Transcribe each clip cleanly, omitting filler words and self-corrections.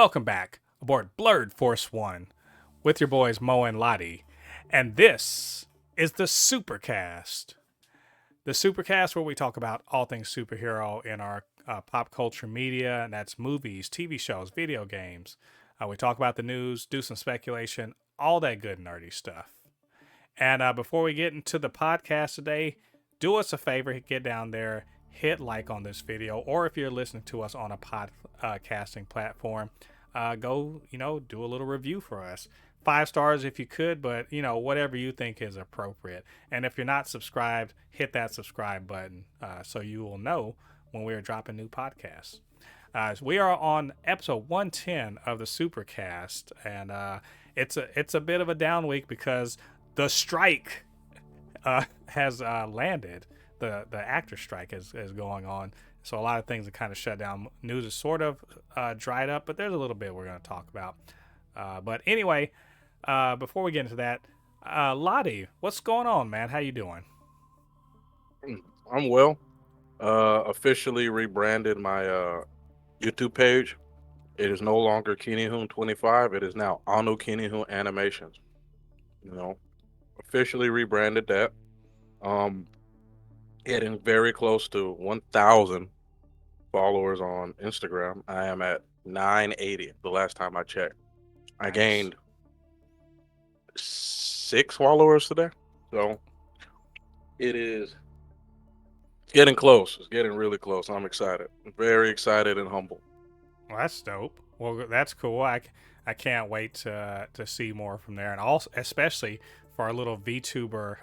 Welcome back aboard Blurred Force One with your boys Mo and Lottie. And this is the Supercast. The Supercast, where we talk about all things superhero in our pop culture media, and that's movies, TV shows, video games. We talk about the news, do some speculation, all that good nerdy stuff. And before we get into the podcast today, do us a favor, get down there, hit like on this video, or if you're listening to us on a podcasting platform, go, do a little review for us. 5 stars if you could, but, whatever you think is appropriate. And if you're not subscribed, hit that subscribe button so you will know when we are dropping new podcasts. We are on episode 110 of the Supercast, and it's a bit of a down week because the strike has landed. The actor strike is going on. So a lot of things are kind of shut down. News is sort of dried up, but there's a little bit we're going to talk about. But anyway, before we get into that, Lottie, what's going on, man? How you doing? I'm well. Officially rebranded my YouTube page. It is no longer KeeneyHoon25. It is now Anu KeeneyHoon Animations. Officially rebranded that. Getting very close to 1,000 followers on Instagram. I am at 980 the last time I checked. I gained 6 followers today. So it is getting close. It's getting really close. I'm excited. I'm very excited and humble. Well, that's dope. Well, that's cool. I can't wait to see more from there, and also especially for our little VTuber,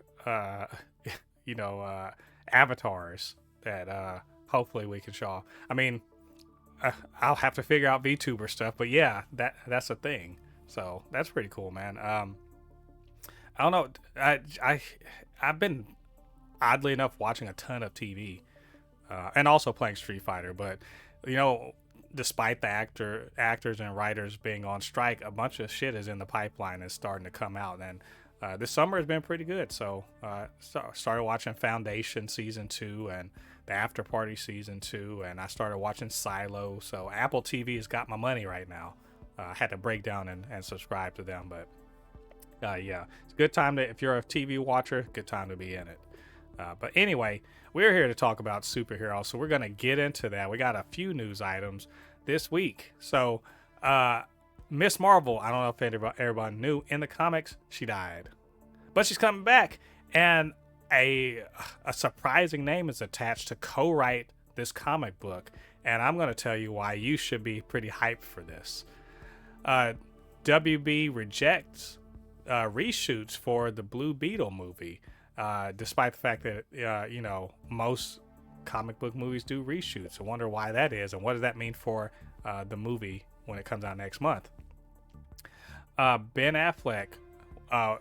avatars that hopefully we can show. I mean, I'll have to figure out VTuber stuff, but yeah, that's a thing. So that's pretty cool, man. I don't know. I've been oddly enough watching a ton of TV, and also playing Street Fighter. But despite the actors and writers being on strike, a bunch of shit is in the pipeline and starting to come out. And this summer has been pretty good. So started watching Foundation season 2 and the After Party season 2, and I started watching Silo. So Apple TV has got my money right now. I had to break down and subscribe to them, but yeah, it's a good time to, if you're a TV watcher, good time to be in it. But anyway, we're here to talk about superheroes, so we're going to get into that. We got a few news items this week. So Miss Marvel, I don't know if everybody knew, in the comics, she died. But she's coming back, and a surprising name is attached to co-write this comic book, and I'm going to tell you why you should be pretty hyped for this. WB rejects reshoots for the Blue Beetle movie, despite the fact that, most comic book movies do reshoots. I wonder why that is, and what does that mean for the movie when it comes out next month. Ben Affleck,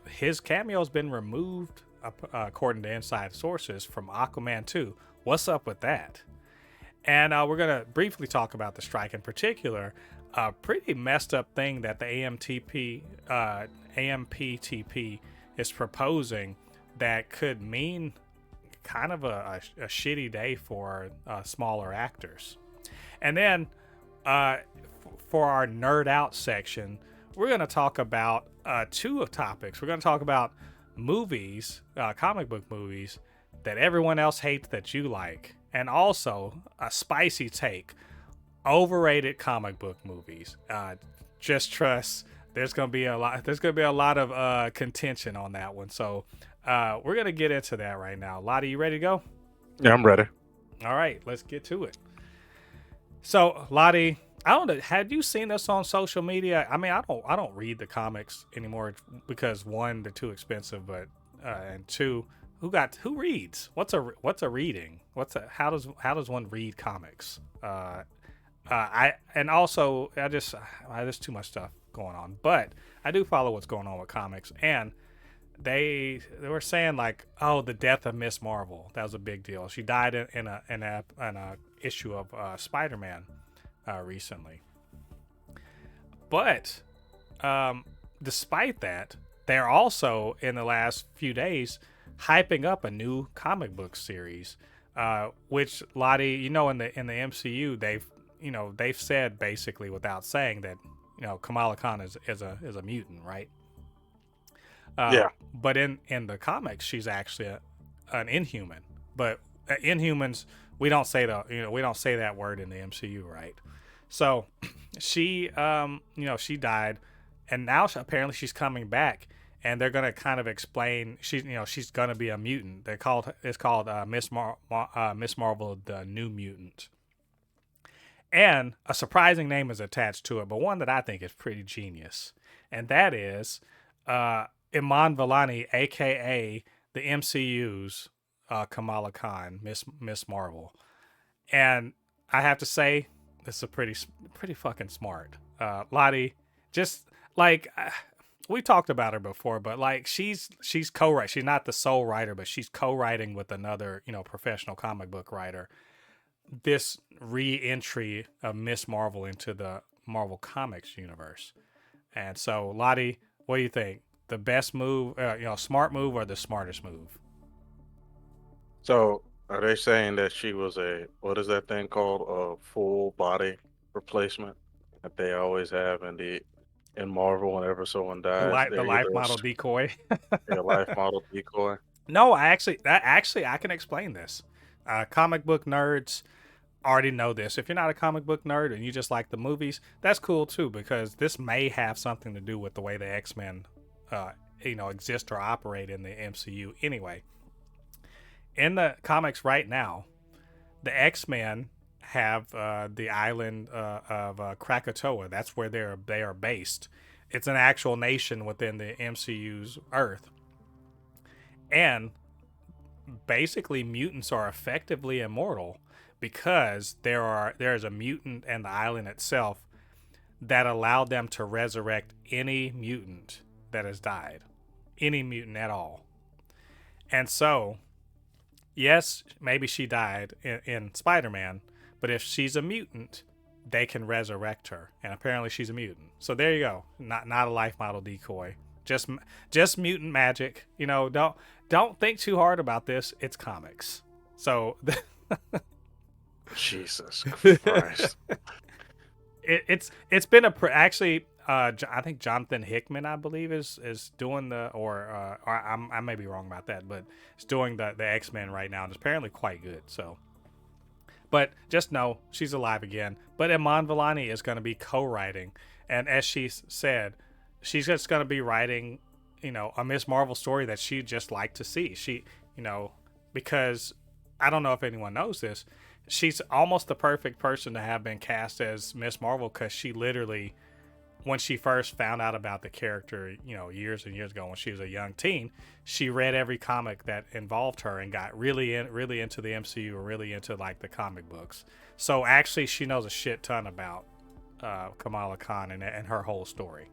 his cameo has been removed, according to inside sources, from Aquaman 2. What's up with that? And we're going to briefly talk about the strike in particular. A pretty messed up thing that the AMPTP is proposing that could mean kind of a shitty day for smaller actors. And then for our nerd out section, we're going to talk about 2 topics. We're going to talk about movies, comic book movies that everyone else hates that you like, and also a spicy take: overrated comic book movies. Just trust, there's going to be a lot of contention on that one. So we're going to get into that right now. Lottie, you ready to go? Yeah, I'm ready. All right, let's get to it. So, Lottie, I don't know, had you seen this on social media? I mean, I don't read the comics anymore because 1, they're too expensive, but and 2, who reads? What's a reading? How does one read comics? There's too much stuff going on, but I do follow what's going on with comics, and they were saying like, oh, the death of Miss Marvel, that was a big deal. She died in a issue of Spider-Man recently. But despite that, they're also in the last few days hyping up a new comic book series, which Lottie, in the MCU, they've said basically without saying that, Kamala Khan is a mutant, right? Yeah. But in the comics, she's actually an Inhuman. But Inhumans, we don't say that word in the MCU, right? So she died, and now apparently she's coming back, and they're gonna kind of explain she's gonna be a mutant. It's called Miss Marvel, the New Mutant, and a surprising name is attached to it, but one that I think is pretty genius, and that is Iman Vellani, aka the MCU's Kamala Khan, Miss Marvel, and I have to say this is a pretty fucking smart. Lottie, just like we talked about her before, but like she's co-write. She's not the sole writer, but she's co-writing with another professional comic book writer. This re-entry of Miss Marvel into the Marvel Comics universe, and so Lottie, what do you think? The best move, smart move or the smartest move? So are they saying that she was what is that thing called? A full body replacement that they always have in Marvel whenever someone dies. The They're life either model decoy. a life model decoy. No, I can explain this. Comic book nerds already know this. If you're not a comic book nerd and you just like the movies, that's cool too, because this may have something to do with the way the X-Men exist or operate in the MCU anyway. In the comics right now, the X-Men have the island of Krakatoa. That's where they are based. It's an actual nation within the MCU's Earth. And basically mutants are effectively immortal because there is a mutant and the island itself that allowed them to resurrect any mutant that has died. Any mutant at all. And so, yes, maybe she died in Spider-Man, but if she's a mutant, they can resurrect her, and apparently she's a mutant. So there you go. Not a life model decoy. Just mutant magic. Don't think too hard about this. It's comics. So Jesus Christ. it's been actually I think Jonathan Hickman, I believe, is doing or I may be wrong about that, but it's doing the X-Men right now, and it's apparently quite good. So, but just know she's alive again. But Iman Vellani is going to be co-writing, and as she said, she's just going to be writing, a Miss Marvel story that she'd just like to see. Because I don't know if anyone knows this, she's almost the perfect person to have been cast as Miss Marvel, because she literally, when she first found out about the character, years and years ago when she was a young teen, she read every comic that involved her and got really into the MCU, or really into like the comic books. So actually, she knows a shit ton about Kamala Khan and her whole story.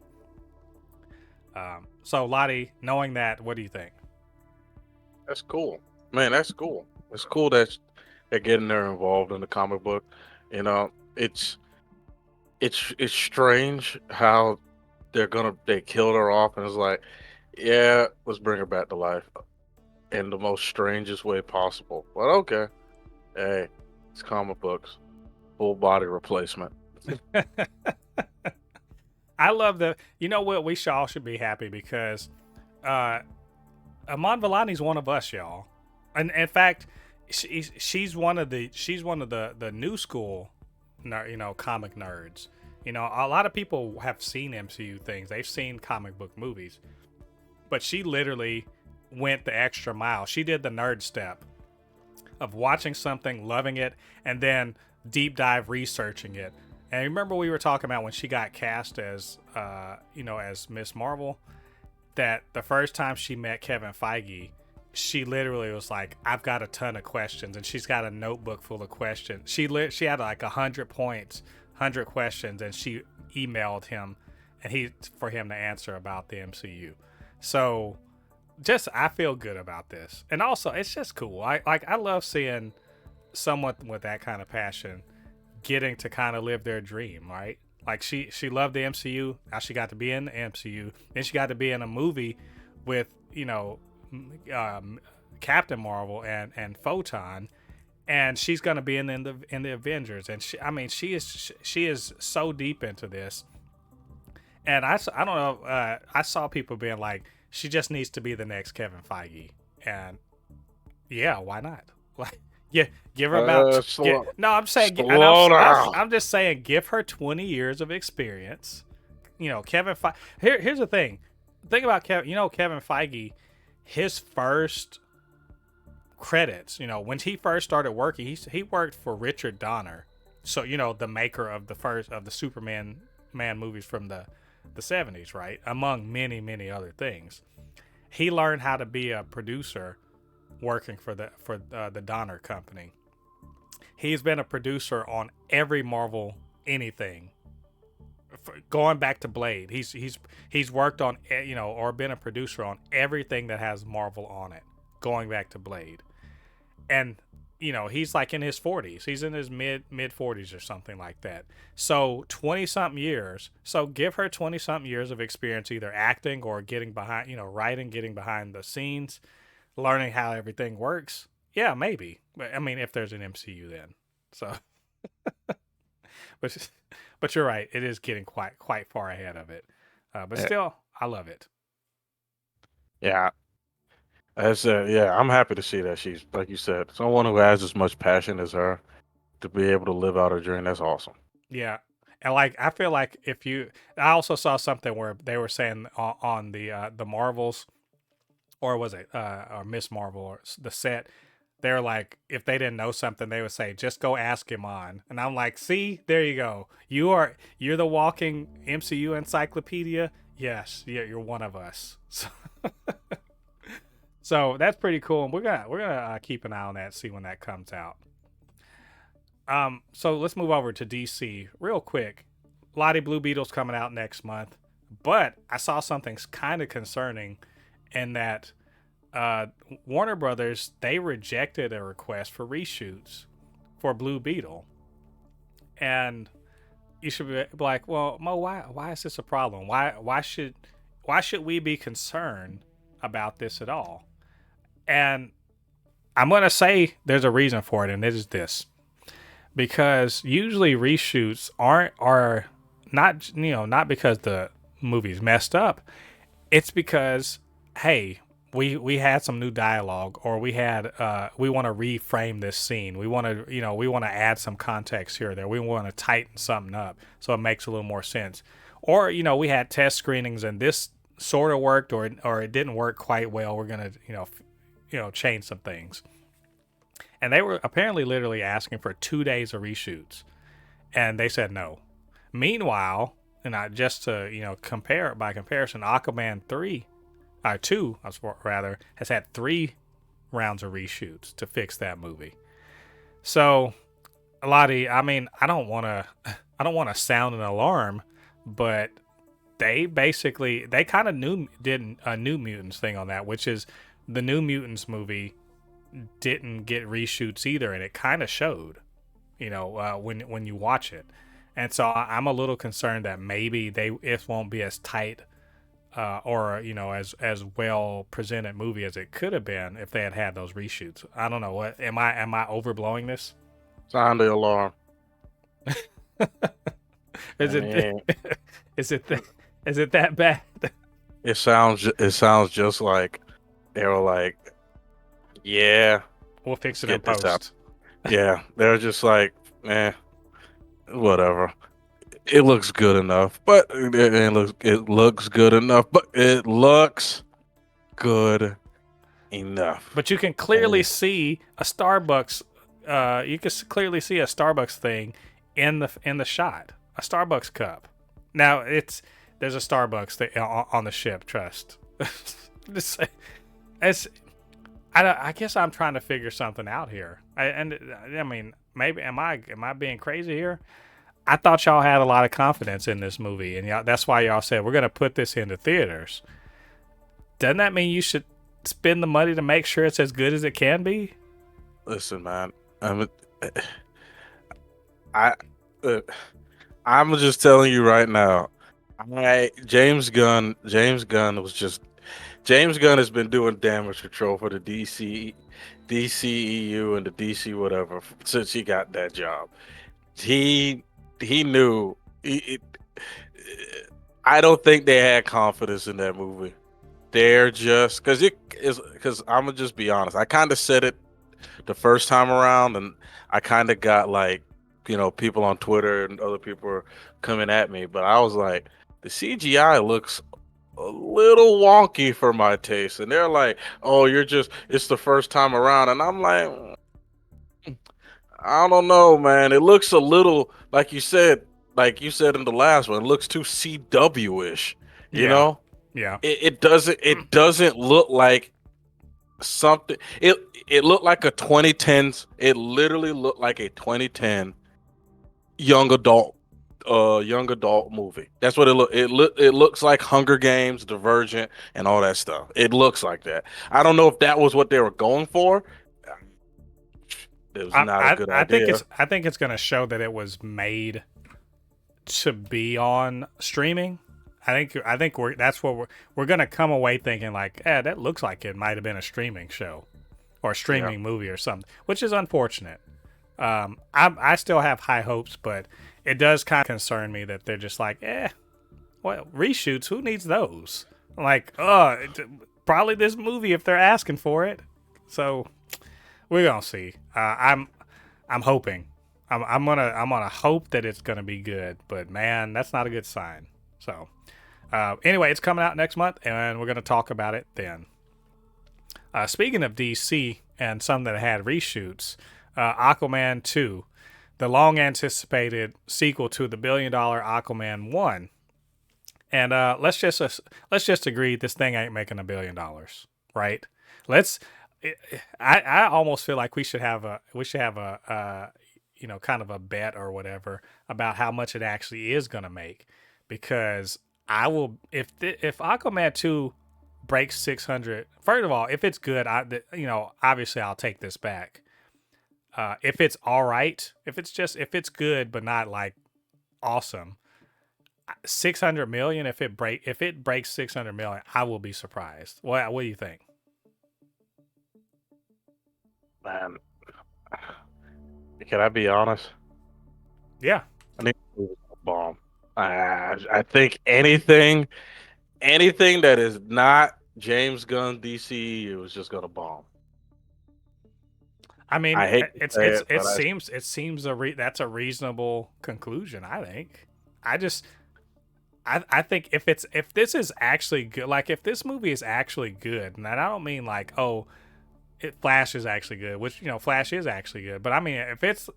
So Lottie, knowing that, what do you think? That's cool. Man, that's cool. It's cool that they're getting her involved in the comic book. It's strange how they killed her off, and it's like, yeah, let's bring her back to life in the most strangest way possible. But okay, hey, it's comic books, full body replacement. I love what, we all should be happy because Iman Vellani's one of us, y'all. And in fact, she's one of the new school, comic nerds. A lot of people have seen MCU things. They've seen comic book movies. But she literally went the extra mile. She did the nerd step of watching something, loving it, and then deep dive researching it. And remember we were talking about when she got cast as Miss Marvel, that the first time she met Kevin Feige, she literally was like, I've got a ton of questions, and she's got a notebook full of questions. She had like 100 points, 100 questions, and she emailed him for him to answer about the MCU. So I feel good about this. And also it's just cool. I love seeing someone with that kind of passion getting to kind of live their dream, right? Like she loved the MCU. Now she got to be in the MCU. Then she got to be in a movie with, Captain Marvel and Photon. and she's gonna be in the Avengers, and she is so deep into this, and I don't know, I saw people being like, she just needs to be the next Kevin Feige, and yeah, why not? Like, yeah, give her no, I'm saying, and slow down. I'm just saying, give her 20 years of experience. You know, Kevin Feige. Here's the thing. Think about Kevin. You know, Kevin Feige, his first credits. You know, when he first started working, he worked for Richard Donner. So you know, the maker of the Superman movies from the 70s, right? Among many other things. He learned how to be a producer working for the Donner company. He's been a producer on every Marvel anything. Going back to Blade, he's worked on, you know, or been a producer on everything that has Marvel on it. Going back to Blade, and you know, he's like in his 40s. He's in his mid 40s or something like that. So 20 something years. So give her 20 something years of experience, either acting or getting behind, you know, writing, getting behind the scenes, learning how everything works. Yeah, maybe. But I mean, if there's an MCU, then so. but you're right. It is getting quite far ahead of it. But still, I love it. Yeah, I'm happy to see that she's, like you said, someone who has as much passion as her to be able to live out her dream. That's awesome. Yeah. And like, I feel like I also saw something where they were saying on the Marvels, or was it or Miss Marvel, or the set, they're like, if they didn't know something, they would say, just go ask Iman. And I'm like, see, there you go. You're the walking MCU encyclopedia. Yes, you're one of us. So that's pretty cool, and we're gonna keep an eye on that, see when that comes out. So let's move over to DC real quick. Lottie Blue Beetle's coming out next month, but I saw something kind of concerning in that Warner Brothers, they rejected a request for reshoots for Blue Beetle, and you should be like, well, Mo, why is this a problem? Why should we be concerned about this at all? And I'm gonna say there's a reason for it, and it is this: because usually reshoots are not, you know, not because the movie's messed up. It's because, hey, we had some new dialogue, or we want to reframe this scene. We want to add some context here or there. We want to tighten something up so it makes a little more sense. Or, you know, we had test screenings and this sort of worked, or it didn't work quite well. We're gonna change some things. And they were apparently literally asking for 2 days of reshoots, and they said no. Meanwhile, and just to compare by comparison, Aquaman 2 has had 3 rounds of reshoots to fix that movie. So, Lottie, I mean, I don't want to sound an alarm, but they kind of did a New Mutants thing on that, which is the New Mutants movie didn't get reshoots either, and it kind of showed, when you watch it. And so I'm a little concerned that maybe it won't be as tight or as well presented movie as it could have been if they had those reshoots. I don't know, what am I overblowing this? Sound the alarm. Is it that bad? It sounds just like they were like, yeah, we'll fix it in post. Yeah, they're just like, whatever. It looks good enough, but it looks good enough, but it looks good enough. But you can clearly see a Starbucks. You can clearly see a Starbucks thing in the shot. A Starbucks cup. Now there's a Starbucks on the ship. Trust. I guess I'm trying to figure something out here. I mean, maybe am I being crazy here? I thought y'all had a lot of confidence in this movie, and that's why y'all said we're gonna put this into theaters. Doesn't that mean you should spend the money to make sure it's as good as it can be? Listen, man, I'm just telling you right now. James Gunn has been doing damage control for the DC DCEU and the DC whatever since he got that job. He knew. I don't think they had confidence in that movie. They're just because I'm gonna just be honest. I kind of said it the first time around, and I kind of got like, people on Twitter and other people were coming at me, but I was like, the CGI looks a little wonky for my taste, and they're like, oh, it's the first time around, and I'm like, I don't know, man. It looks a little like you said in the last one, it looks too CW-ish, you Yeah. know? Yeah. It doesn't look like something. It looked like a 2010s. It literally looked like a 2010 young adult young adult movie. That's what it looks like Hunger Games, Divergent, and all that stuff. It looks like that. I don't know if that was what they were going for. It was not a good idea. I think it's going to show that it was made to be on streaming. I think that's what we're going to come away thinking like, that looks like it might have been a streaming show or a streaming movie or something, which is unfortunate. I still have high hopes, but it does kind of concern me that they're just like, well, reshoots, who needs those? Like, probably this movie if they're asking for it. So we're gonna see. I'm hoping. I'm gonna hope that it's gonna be good, but man, that's not a good sign. So anyway, it's coming out next month, and we're gonna talk about it then. Speaking of DC and some that had reshoots, Aquaman 2, the long-anticipated sequel to the billion-dollar Aquaman 1, and let's just agree this thing ain't making $1 billion, right? I almost feel like we should have a kind of a bet or whatever about how much it actually is gonna make, because I will if Aquaman 2 breaks 600. First of all, if it's good, obviously I'll take this back. If it's all right, if it's good but not like awesome, 600 million. If it breaks 600 million, I will be surprised. What do you think? Man, can I be honest? Yeah. I think it was a bomb. I think anything that is not James Gunn DCEU is just gonna bomb. I mean, I hate to say it, but it seems that's a reasonable conclusion. I think. I think if this is actually good, like if this movie is actually good, and I don't mean like, oh, Flash is actually good, which Flash is actually good, but I mean if it's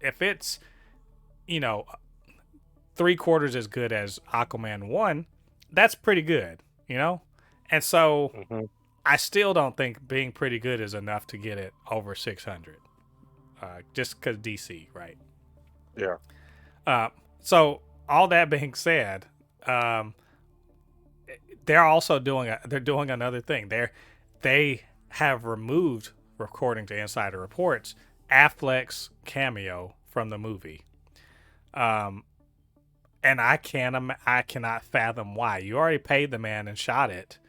3/4 as good as Aquaman 1, that's pretty good, and so I still don't think being pretty good is enough to get it over 600. Just because DC, right? Yeah. So all that being said, they're also doing another thing. They have removed, according to Insider Reports, Affleck's cameo from the movie. And I cannot fathom why. You already paid the man and shot it.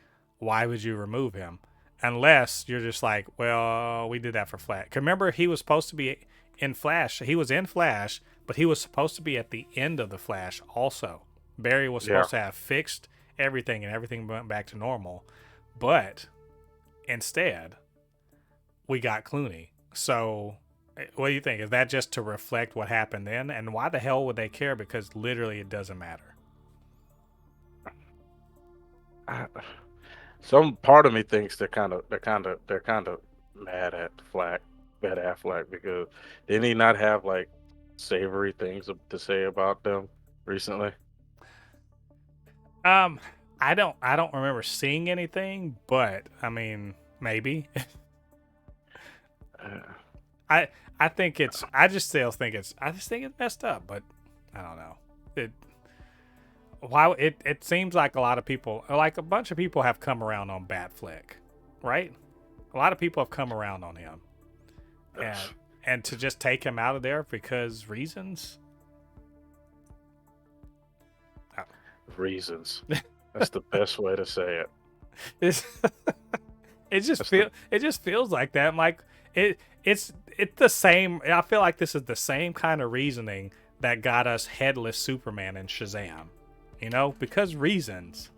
Why would you remove him? Unless you're just like, well, we did that for Flash. Remember, he was supposed to be in Flash. He was in Flash, but he was supposed to be at the end of the Flash also. Barry was supposed to have fixed everything, and everything went back to normal. But instead, we got Clooney. So what do you think? Is that just to reflect what happened then? And why the hell would they care? Because literally it doesn't matter. Some part of me thinks they're kind of mad at Affleck, because didn't he not have like savory things to say about them recently? I don't remember seeing anything, but I mean, maybe. I just think it's messed up, but I don't know. It seems like a lot of people, like a bunch of people, have come around on Batfleck, right? A lot of people have come around on him, and to just take him out of there because reasons. Reasons. That's the best way to say it. It just feels like that. Like It's the same. I feel like this is the same kind of reasoning that got us headless Superman and Shazam. You know, because reasons,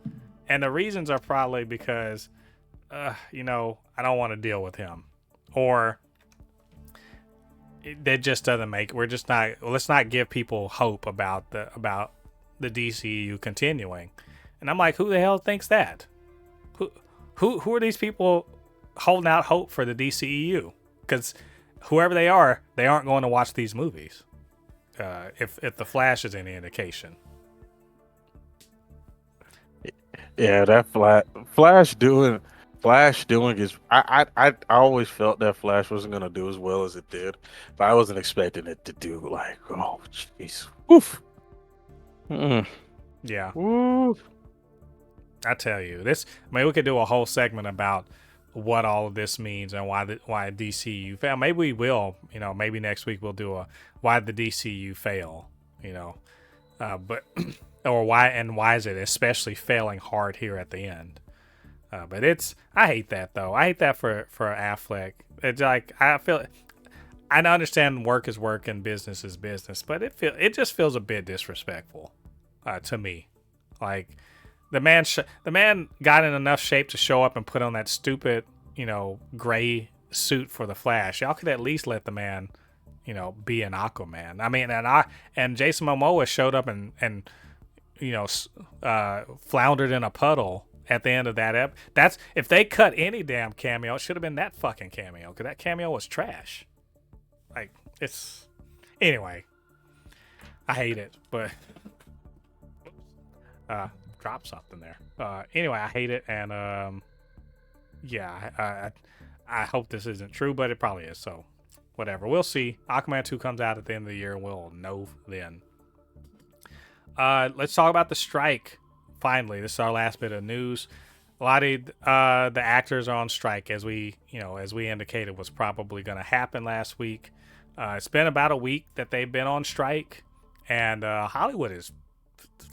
and the reasons are probably because, you know, I don't want to deal with him, or it just doesn't make. We're just not. Let's not give people hope about the DCU continuing. And I'm like, who the hell thinks that? Who are these people holding out hope for the DCEU? Because whoever they aren't going to watch these movies. If the Flash is any indication. Yeah, that Flash doing is. I always felt that Flash wasn't gonna do as well as it did, but I wasn't expecting it to do like, oh jeez, woof. Yeah, Woof. I tell you, this. I mean, we could do a whole segment about what all of this means and why DCU fail. Maybe we will. You know, maybe next week we'll do a why the DCU fail. You know, but or why is it especially failing hard here at the end? But I hate that though. I hate that for Affleck. It's like I understand work is work and business is business, but it just feels a bit disrespectful to me. Like the man got in enough shape to show up and put on that stupid, you know, gray suit for the Flash. Y'all could at least let the man, you know, be an Aquaman. I mean, and Jason Momoa showed up and you know, floundered in a puddle at the end of that That's if they cut any damn cameo, it should have been that fucking cameo, because that cameo was trash. Like, it's anyway. I hate it, but drop something there. Anyway, I hate it, and yeah, I hope this isn't true, but it probably is. So, whatever. We'll see. Aquaman 2 comes out at the end of the year, and we'll know then. Let's talk about the strike. Finally, this is our last bit of news. A lot of the actors are on strike, as we indicated was probably going to happen last week. It's been about a week that they've been on strike, and Hollywood is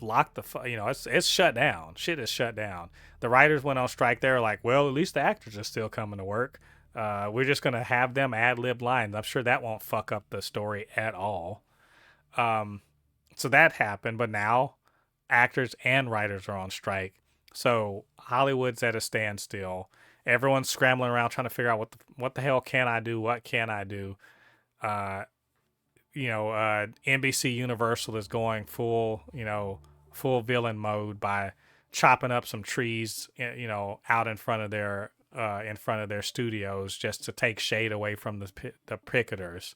locked it's shut down. Shit is shut down. The writers went on strike. They were like, well, at least the actors are still coming to work. We're just going to have them ad-lib lines. I'm sure that won't fuck up the story at all. So that happened, but now actors and writers are on strike. So Hollywood's at a standstill. Everyone's scrambling around trying to figure out what the hell can I do? What can I do? NBC Universal is going full villain mode by chopping up some trees, out in front of their studios just to take shade away from the picketers.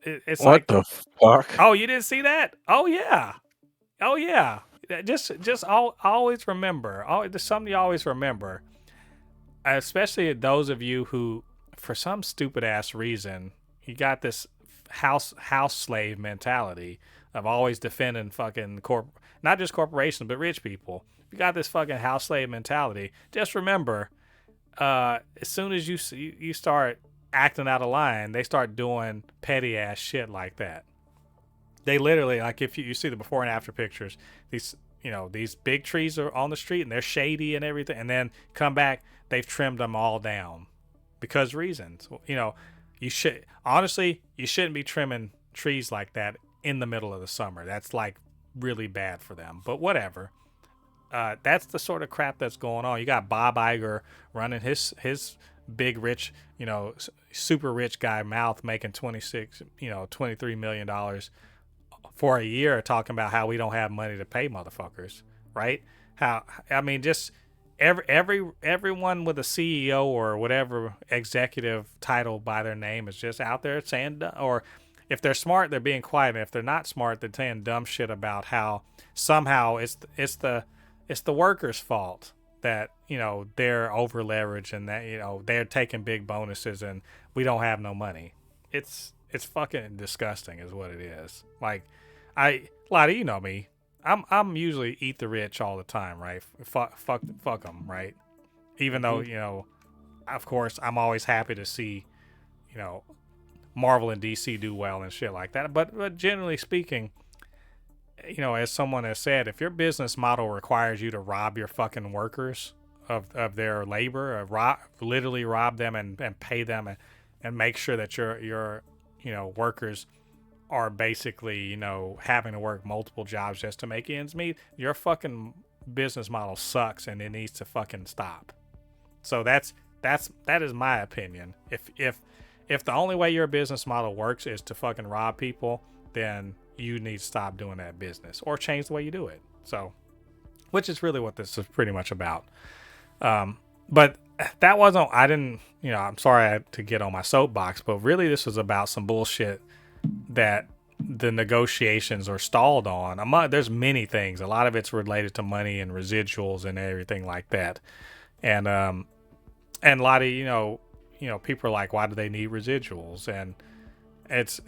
It's what like the fuck? Oh, you didn't see that? Oh yeah. Always remember. There's something you always remember, especially those of you who, for some stupid ass reason, you got this house slave mentality of always defending fucking not just corporations but rich people. You got this fucking house slave mentality. Just remember, as soon as you start acting out of line, they start doing petty ass shit like that. They literally, like, if you see the before and after pictures, these big trees are on the street and they're shady and everything, and then come back, they've trimmed them all down because reasons. You shouldn't be trimming trees like that in the middle of the summer. That's like really bad for them, but whatever. That's the sort of crap that's going on. You got Bob Iger running his big rich, super rich guy mouth, making $23 million for a year, talking about how we don't have money to pay motherfuckers, right? Just everyone with a CEO or whatever executive title by their name is just out there saying, or if they're smart, they're being quiet, and if they're not smart, they're saying dumb shit about how somehow it's the workers' fault that they're over leveraged and that they're taking big bonuses and we don't have no money. It's fucking disgusting is what it is. Like, Lottie, you know me, I'm usually eat the rich all the time, right? Fuck them, right? Even though of course I'm always happy to see Marvel and DC do well and shit like that, but generally speaking, as someone has said, if your business model requires you to rob your fucking workers of their labor, literally rob them and pay them and make sure that your workers are basically having to work multiple jobs just to make ends meet, your fucking business model sucks and it needs to fucking stop. So that is my opinion. If the only way your business model works is to fucking rob people, then you need to stop doing that business or change the way you do it. So, which is really what this is pretty much about. But that wasn't, I didn't, I'm sorry I had to get on my soapbox, but really this was about some bullshit that the negotiations are stalled on. There's many things. A lot of it's related to money and residuals and everything like that. And a lot of, people are like, why do they need residuals? And it's,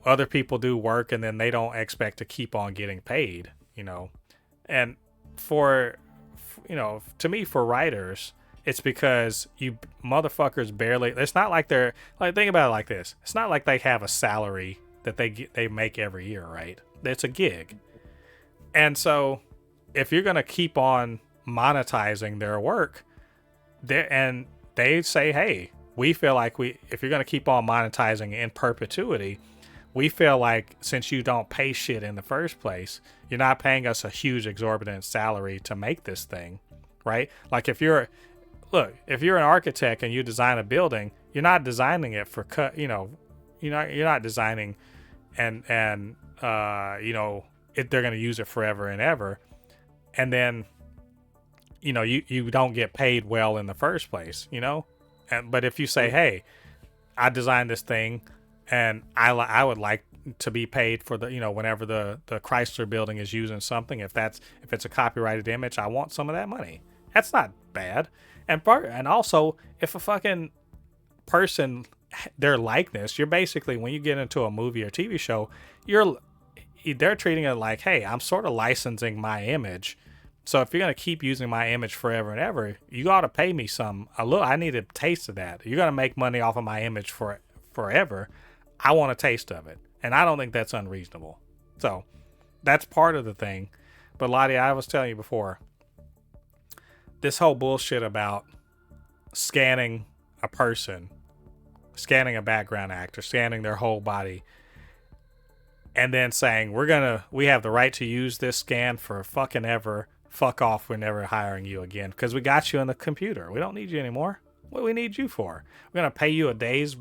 other people do work and then they don't expect to keep on getting paid, and to me, for writers, it's because you motherfuckers barely, it's not like they're like, think about it like this. It's not like they have a salary that they make every year, right? It's a gig. And so if you're going to keep on monetizing their work and they say, hey, we feel like if you're going to keep on monetizing in perpetuity, we feel like since you don't pay shit in the first place, you're not paying us a huge exorbitant salary to make this thing, right? Like if you're an architect and you design a building, you're not designing it for you're not designing and they're going to use it forever and ever. And then, you don't get paid well in the first place, but if you say, hey, I designed this thing and I would like to be paid for the, whenever the Chrysler building is using something, if it's a copyrighted image, I want some of that money. That's not bad. And also, if a fucking person, their likeness, you're basically, when you get into a movie or TV show, they're treating it like, hey, I'm sort of licensing my image. So if you're going to keep using my image forever and ever, you got to pay me I need a taste of that. You're going to make money off of my image for forever. I want a taste of it. And I don't think that's unreasonable. So that's part of the thing. But Lottie, I was telling you before, this whole bullshit about scanning a person, scanning a background actor, scanning their whole body, and then saying, we have the right to use this scan for fucking ever. Fuck off, we're never hiring you again because we got you in the computer. We don't need you anymore. What do we need you for? We're going to pay you a day's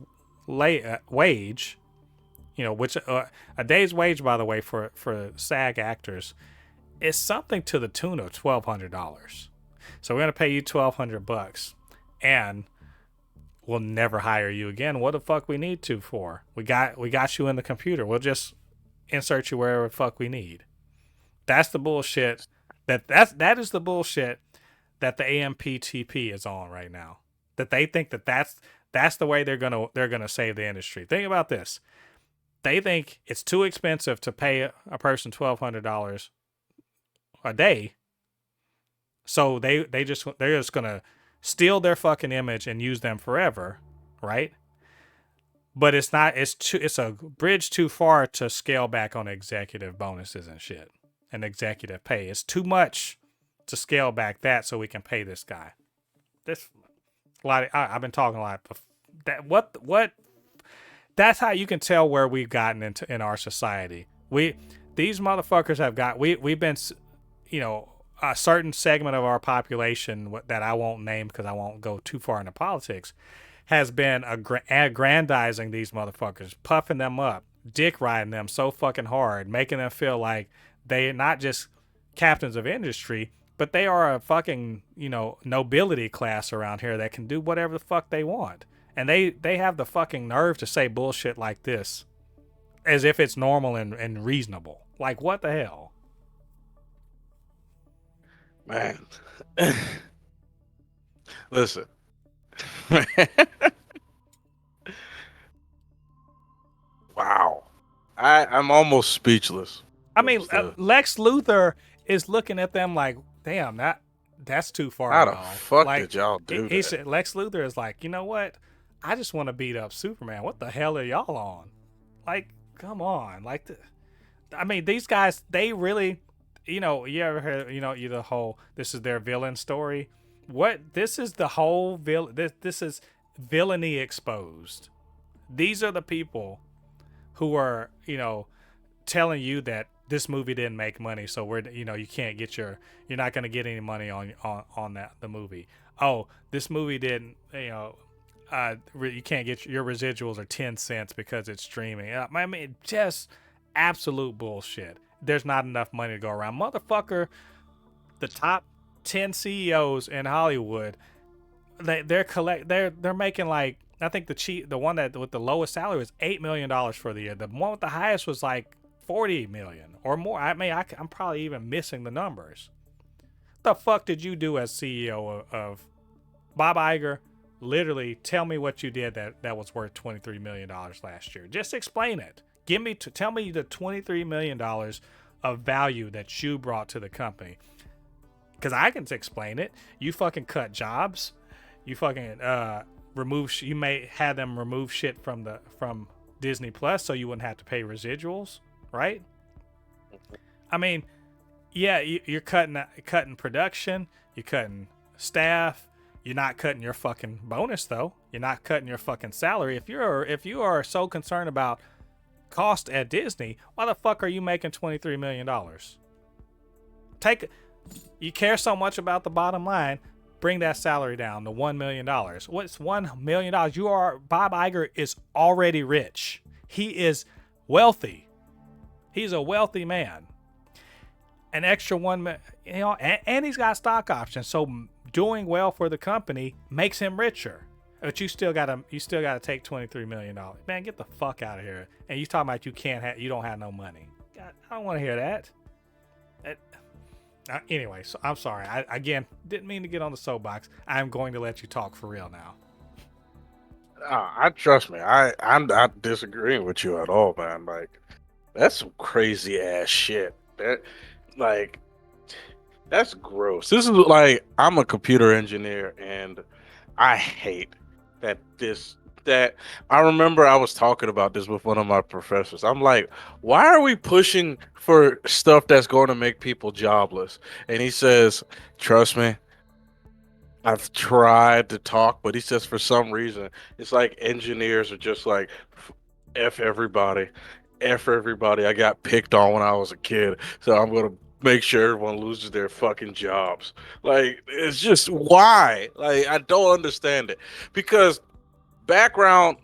wage, which a day's wage, by the way, for SAG actors is something to the tune of $1,200. So we're going to pay you $1,200 and we'll never hire you again. What the fuck we need to for? We got you in the computer. We'll just insert you wherever the fuck we need. That's the bullshit. That is the bullshit that the AMPTP is on right now. That they think that's the way they're gonna save the industry. Think about this. They think it's too expensive to pay a person $1,200 a day. So they're just gonna steal their fucking image and use them forever, right? But it's not. It's a bridge too far to scale back on executive bonuses and shit and executive pay. It's too much to scale back that so we can pay this guy. I've been talking a lot. What? That's how you can tell where we've gotten in our society. These motherfuckers have got. We've been, a certain segment of our population that I won't name because I won't go too far into politics, has been aggrandizing these motherfuckers, puffing them up, dick riding them so fucking hard, making them feel like they're not just captains of industry, but they are a fucking, nobility class around here that can do whatever the fuck they want. And they have the fucking nerve to say bullshit like this as if it's normal and reasonable. Like, what the hell? Man. Listen. Wow. I'm almost speechless. I mean, Lex Luthor is looking at them like, damn, that's too far. How the fuck did y'all do that? He said, Lex Luthor is like, you know what? I just want to beat up Superman. What the hell are y'all on? Like, come on. Like, these guys, they really, you ever heard, the whole, this is their villain story. What this is the whole this is villainy exposed. These are the people who are, telling you that this movie didn't make money, so you can't get you're not going to get any money on the movie. Oh, this movie didn't, you can't get your residuals are 10 cents because it's streaming. I mean, just absolute bullshit. There's not enough money to go around. Motherfucker, the top 10 CEOs in Hollywood, they're making like, I think the one that with the lowest salary was $8 million for the year. The one with the highest was like 40 million or more. I mean, I'm probably even missing the numbers. The fuck did you do as CEO of Bob Iger? Literally, tell me what you did that was worth $23 million last year. Just explain it. Tell me the $23 million of value that you brought to the company. Because I can explain it. You fucking cut jobs. You fucking you may have them remove shit from Disney Plus so you wouldn't have to pay residuals, right? I mean, yeah, you're cutting production, you're cutting staff, you're not cutting your fucking bonus though. You're not cutting your fucking salary. If you are so concerned about cost at Disney, why the fuck are you making $23 million? You care so much about the bottom line. Bring that salary down to $1 million. What's $1 million? Bob Iger is already rich. He is wealthy. He's a wealthy man. An extra and he's got stock options. So doing well for the company makes him richer. But you still gotta take $23 million. Man, get the fuck out of here. And you talking about you don't have no money. God, I don't want to hear that. Anyway, so I'm sorry. I again didn't mean to get on the soapbox. I'm going to let you talk for real now. I trust me. I'm not disagreeing with you at all, man. Like, that's some crazy ass shit. That's gross. This is like, I'm a computer engineer, and I hate that I remember I was talking about this with one of my professors. I'm like, why are we pushing for stuff that's going to make people jobless? And he says, trust me, I've tried to talk, but he says for some reason, it's like engineers are just like, F everybody. F everybody. I got picked on when I was a kid, so I'm going to make sure everyone loses their fucking jobs. Like, it's just, why? Like, I don't understand it. Because background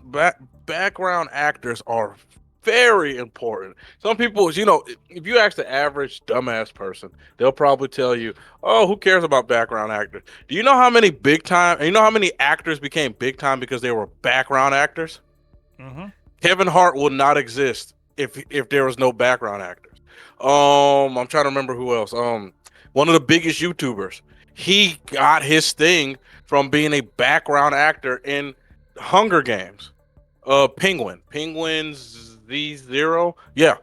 actors are very important. Some people, if you ask the average dumbass person, they'll probably tell you, "Oh, who cares about background actors?" Do you know how many actors became big time because they were background actors? Mm-hmm. Kevin Hart would not exist if there was no background actors. I'm trying to remember who else. One of the biggest YouTubers, he got his thing from being a background actor in Hunger Games. Penguins Z0. Yeah,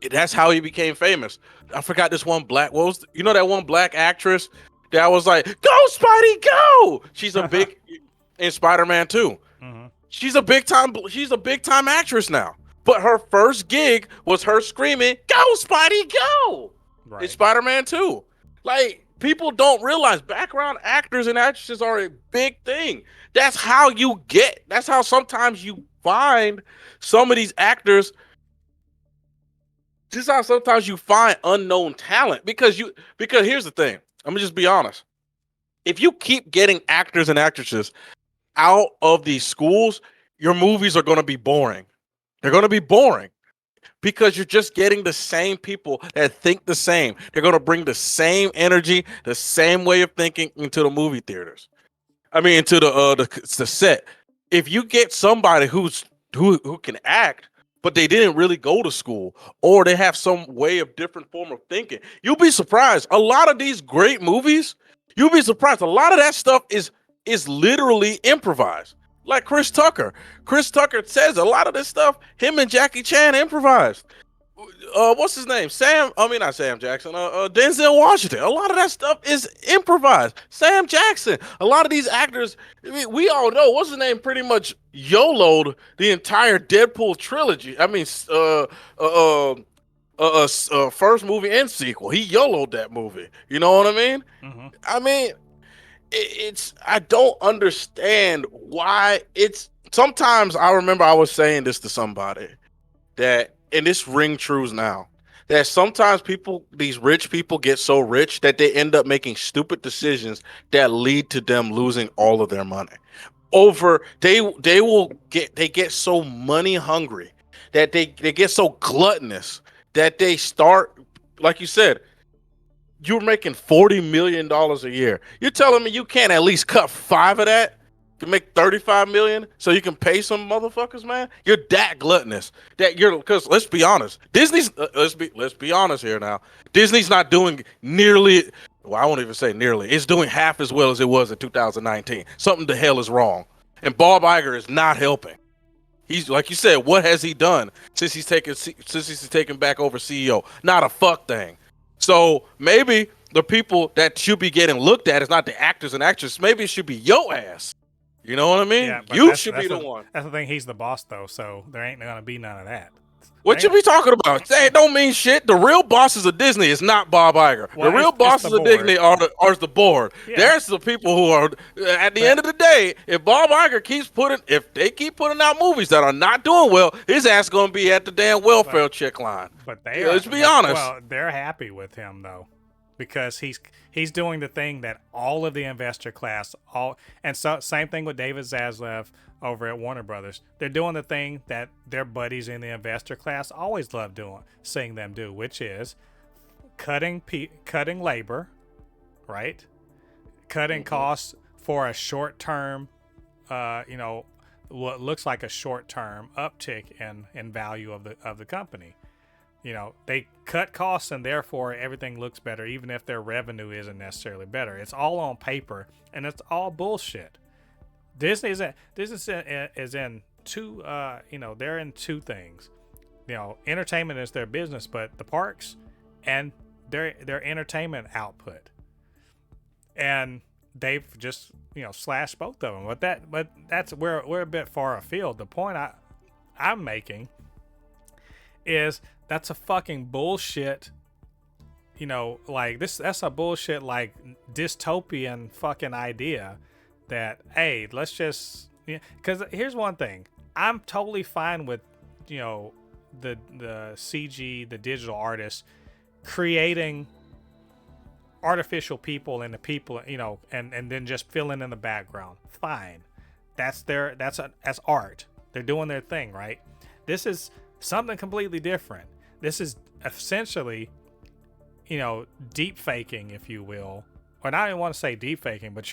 that's how he became famous. I forgot this one black. That one black actress that was like, "Go Spidey, go!" She's a big in Spider-Man 2. Mm-hmm. She's a big time actress now. But her first gig was her screaming, "Go Spidey, go!" Right. In Spider-Man 2. Like, people don't realize background actors and actresses are a big thing. That's how sometimes you find some of these actors. This is how sometimes you find unknown talent. Because here's the thing. I'm gonna just be honest. If you keep getting actors and actresses out of these schools, your movies are gonna be boring. They're gonna be boring. Because you're just getting the same people that think the same. They're going to bring the same energy, the same way of thinking into the movie theaters. I mean, into the set. If you get somebody who can act, but they didn't really go to school, or they have some way of different form of thinking, you'll be surprised. A lot of these great movies, you'll be surprised. A lot of that stuff is literally improvised. Like Chris Tucker. Chris Tucker says a lot of this stuff, him and Jackie Chan improvised. What's his name? Not Sam Jackson. Denzel Washington. A lot of that stuff is improvised. Sam Jackson. A lot of these actors, we all know, what's his name, pretty much YOLO'd the entire Deadpool trilogy. I mean, first movie and sequel. He YOLO'd that movie. You know what I mean? Mm-hmm. I mean, it's I don't understand why it's sometimes I remember I was saying this to somebody that and this ring trues now that sometimes people these rich people get so rich that they end up making stupid decisions that lead to them losing all of their money over they get so money hungry that they get so gluttonous that they start like you said you're making $40 million a year. You're telling me you can't at least cut five of that to make 35 million so you can pay some motherfuckers, man? You're that gluttonous that you're because let's be honest, Disney's let's be honest here now. Disney's not doing nearly. Well, I won't even say nearly. It's doing half as well as it was in 2019. Something the hell is wrong, and Bob Iger is not helping. He's like you said. What has he done since he's taken back over CEO? Not a fuck thing. So maybe the people that should be getting looked at is not the actors and actresses. Maybe it should be your ass. You know what I mean? Yeah, but You should be the one. That's the thing. He's the boss, though, so there ain't gonna be none of that. What you be talking about? Say it don't mean shit. The real bosses of Disney is not Bob Iger. Well, the real bosses of Disney are the board. Yeah. There's the people who are at the end of the day. If Bob Iger if they keep putting out movies that are not doing well, his ass gonna be at the damn welfare check line. But let's be honest. Well, they're happy with him though, because he's doing the thing that all of the investor class same thing with David Zaslav over at Warner Brothers. They're doing the thing that their buddies in the investor class always love seeing them do, which is cutting labor, right? Cutting costs for a short term, what looks like a short term uptick in value of the company. They cut costs and therefore everything looks better, even if their revenue isn't necessarily better. It's all on paper and it's all bullshit. Disney is in two, they're in two things. Entertainment is their business, but the parks and their entertainment output. And they've just, slashed both of them. But that's we're a bit far afield. The point I'm making is that's a fucking bullshit, that's a bullshit dystopian fucking idea that, hey, let's just, because here's one thing. I'm totally fine with, the CG, the digital artists creating artificial people and the people, and then just filling in the background. Fine. That's art. They're doing their thing, right? This is something completely different. This is essentially, deep faking, if you will. Or not even want to say deep faking, but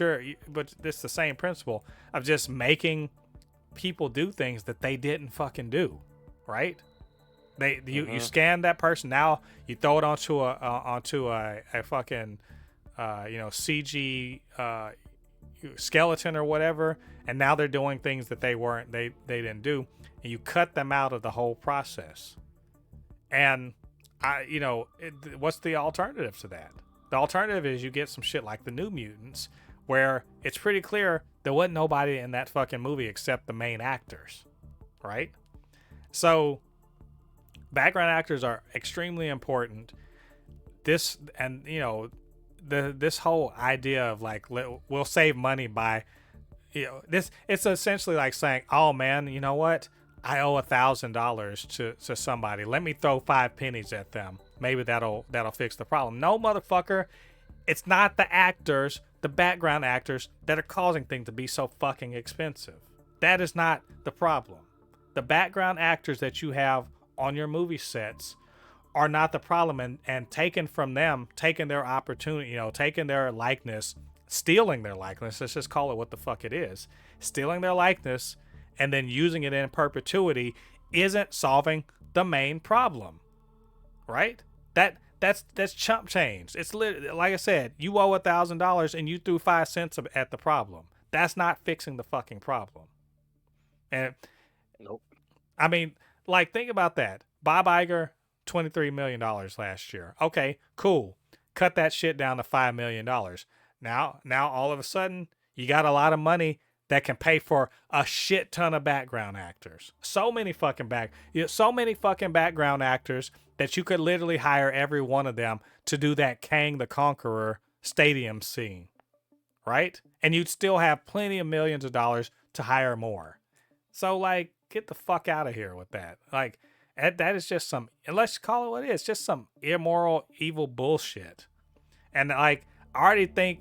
it's the same principle of just making people do things that they didn't fucking do, right? You scan that person, now you throw it onto a fucking CG skeleton or whatever, and now they're doing things that they didn't do, and you cut them out of the whole process. And what's the alternative to that? The alternative is you get some shit like the New Mutants, where it's pretty clear there wasn't nobody in that fucking movie except the main actors, right? So background actors are extremely important. This whole idea of we'll save money by, this, it's essentially like saying, oh man, you know what? I owe $1,000 to somebody. Let me throw 5 pennies at them. Maybe that'll fix the problem. No, motherfucker. It's not the actors, the background actors, that are causing things to be so fucking expensive. That is not the problem. The background actors that you have on your movie sets are not the problem, and taking from them, taking their opportunity, taking their likeness, stealing their likeness. Let's just call it what the fuck it is. Stealing their likeness and then using it in perpetuity isn't solving the main problem, right? That's chump change. It's like I said, you owe $1,000 and you threw 5 cents at the problem. That's not fixing the fucking problem. And nope. I mean, think about that. Bob Iger, $23 million last year. Okay, cool. Cut that shit down to $5 million. Now all of a sudden you got a lot of money that can pay for a shit ton of background actors. So many fucking background actors that you could literally hire every one of them to do that Kang the Conqueror stadium scene, right? And you'd still have plenty of millions of dollars to hire more. So like, get the fuck out of here with that. Like, that is just some, and let's call it what it is, just some immoral, evil bullshit. And like, I already think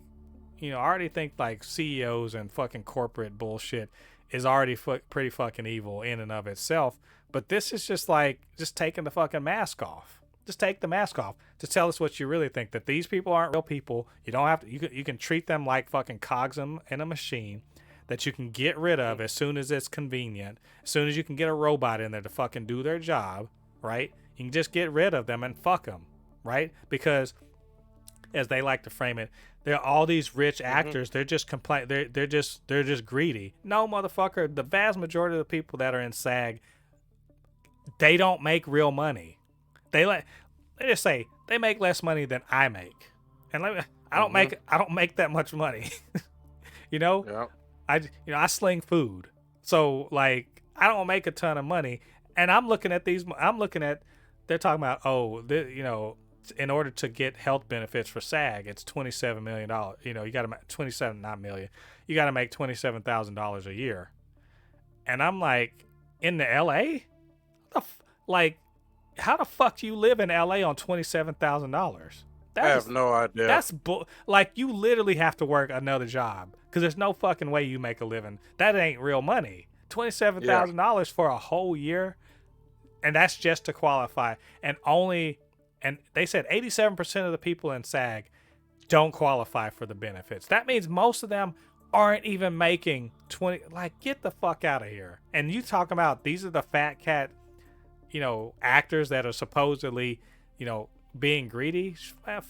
like CEOs and fucking corporate bullshit is already pretty fucking evil in and of itself. But this is just like, just taking the fucking mask off. Just take the mask off to tell us what you really think, that these people aren't real people. You don't have to, you can treat them like fucking cogs in a machine that you can get rid of as soon as it's convenient. As soon as you can get a robot in there to fucking do their job, right? You can just get rid of them and fuck them, right? Because as they like to frame it, they're all these rich actors. They're just they're just greedy. No, motherfucker. The vast majority of the people that are in SAG, they don't make real money. They just say they make less money than I make, and I don't make that much money. You know, Yeah. I sling food, so like I don't make a ton of money, and I'm looking at they're talking about in order to get health benefits for SAG, it's $27 million. You know, you got to make 27, not million. You got to make $27,000 a year, and I'm like, in the LA, like. How the fuck do you live in LA on $27,000? I have no idea. That's like, you literally have to work another job because there's no fucking way you make a living. That ain't real money. $27,000 for a whole year, and that's just to qualify. And they said 87% of the people in SAG don't qualify for the benefits. That means most of them aren't even making 20. Like, get the fuck out of here. And you talking about these are the fat cat, actors that are supposedly, being greedy.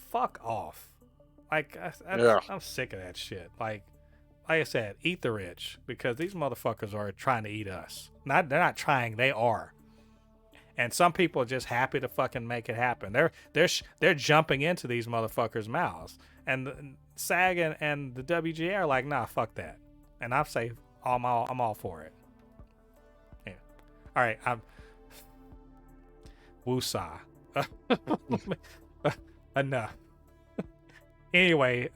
Fuck off. Like, I'm sick of that shit. Like I said, eat the rich, because these motherfuckers are trying to eat us. They're not trying, they are. And some people are just happy to fucking make it happen. They're jumping into these motherfuckers' mouths. And the SAG and the WGA are like, nah, fuck that. And I say, I'm all for it. Yeah. All right, woosah. Enough. Anyway,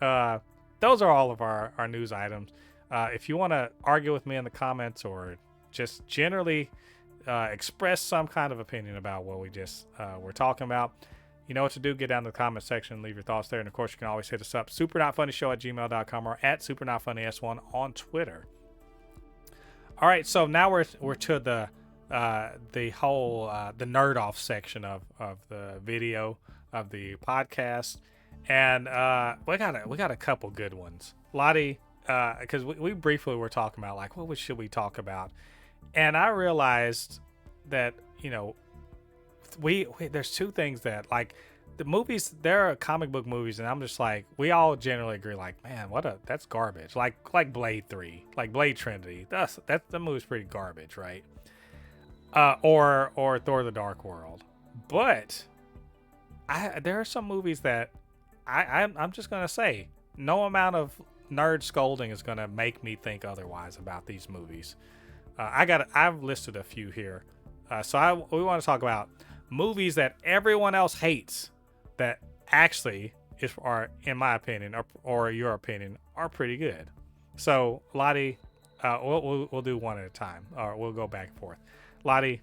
those are all of our news items. If you want to argue with me in the comments, or just generally express some kind of opinion about what we just were talking about, you know what to do. Get down to the comment section, leave your thoughts there. And of course, you can always hit us up, supernotfunnyshow@gmail.com, or at supernotfunnys1 on Twitter. All right, so now we're to the whole the nerd off section of the video of the podcast, and we got a couple good ones. Lottie, because we briefly were talking about like what should we talk about, and I realized that we there's two things that, like, the movies, there are comic book movies, and I'm just like, we all generally agree, like, man, that's garbage. Like Blade 3, like Blade Trinity. The movie's pretty garbage, right? Or Thor: The Dark World. But there are some movies that I'm just gonna say, no amount of nerd scolding is gonna make me think otherwise about these movies. I've listed a few here. So we want to talk about movies that everyone else hates that actually are, in my opinion, or your opinion, are pretty good. So Lottie, we'll do one at a time, or we'll go back and forth. Lottie,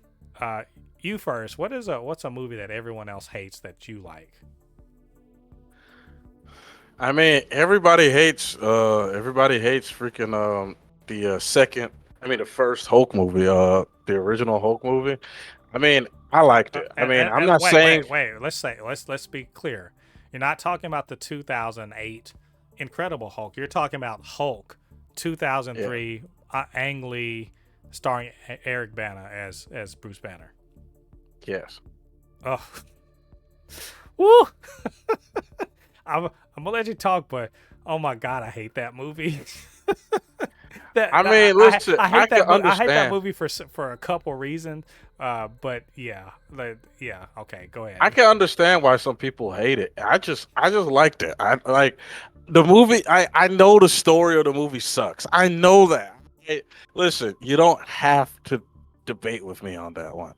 you first. What's a movie that everyone else hates that you like? I mean, everybody hates freaking the first Hulk movie, the original Hulk movie. I mean, I liked it. I'm not saying. Wait. Let's be clear. You're not talking about the 2008 Incredible Hulk. You're talking about Hulk 2003, Ang Lee, starring Eric Bana as Bruce Banner. Yes. Oh. Woo! I'm gonna let you talk, but oh my god, I hate that movie. Listen, I hate that movie for a couple reasons. But yeah, okay, go ahead. I can understand why some people hate it. I just liked it. I like the movie. I know the story of the movie sucks. I know that. Listen, you don't have to debate with me on that one.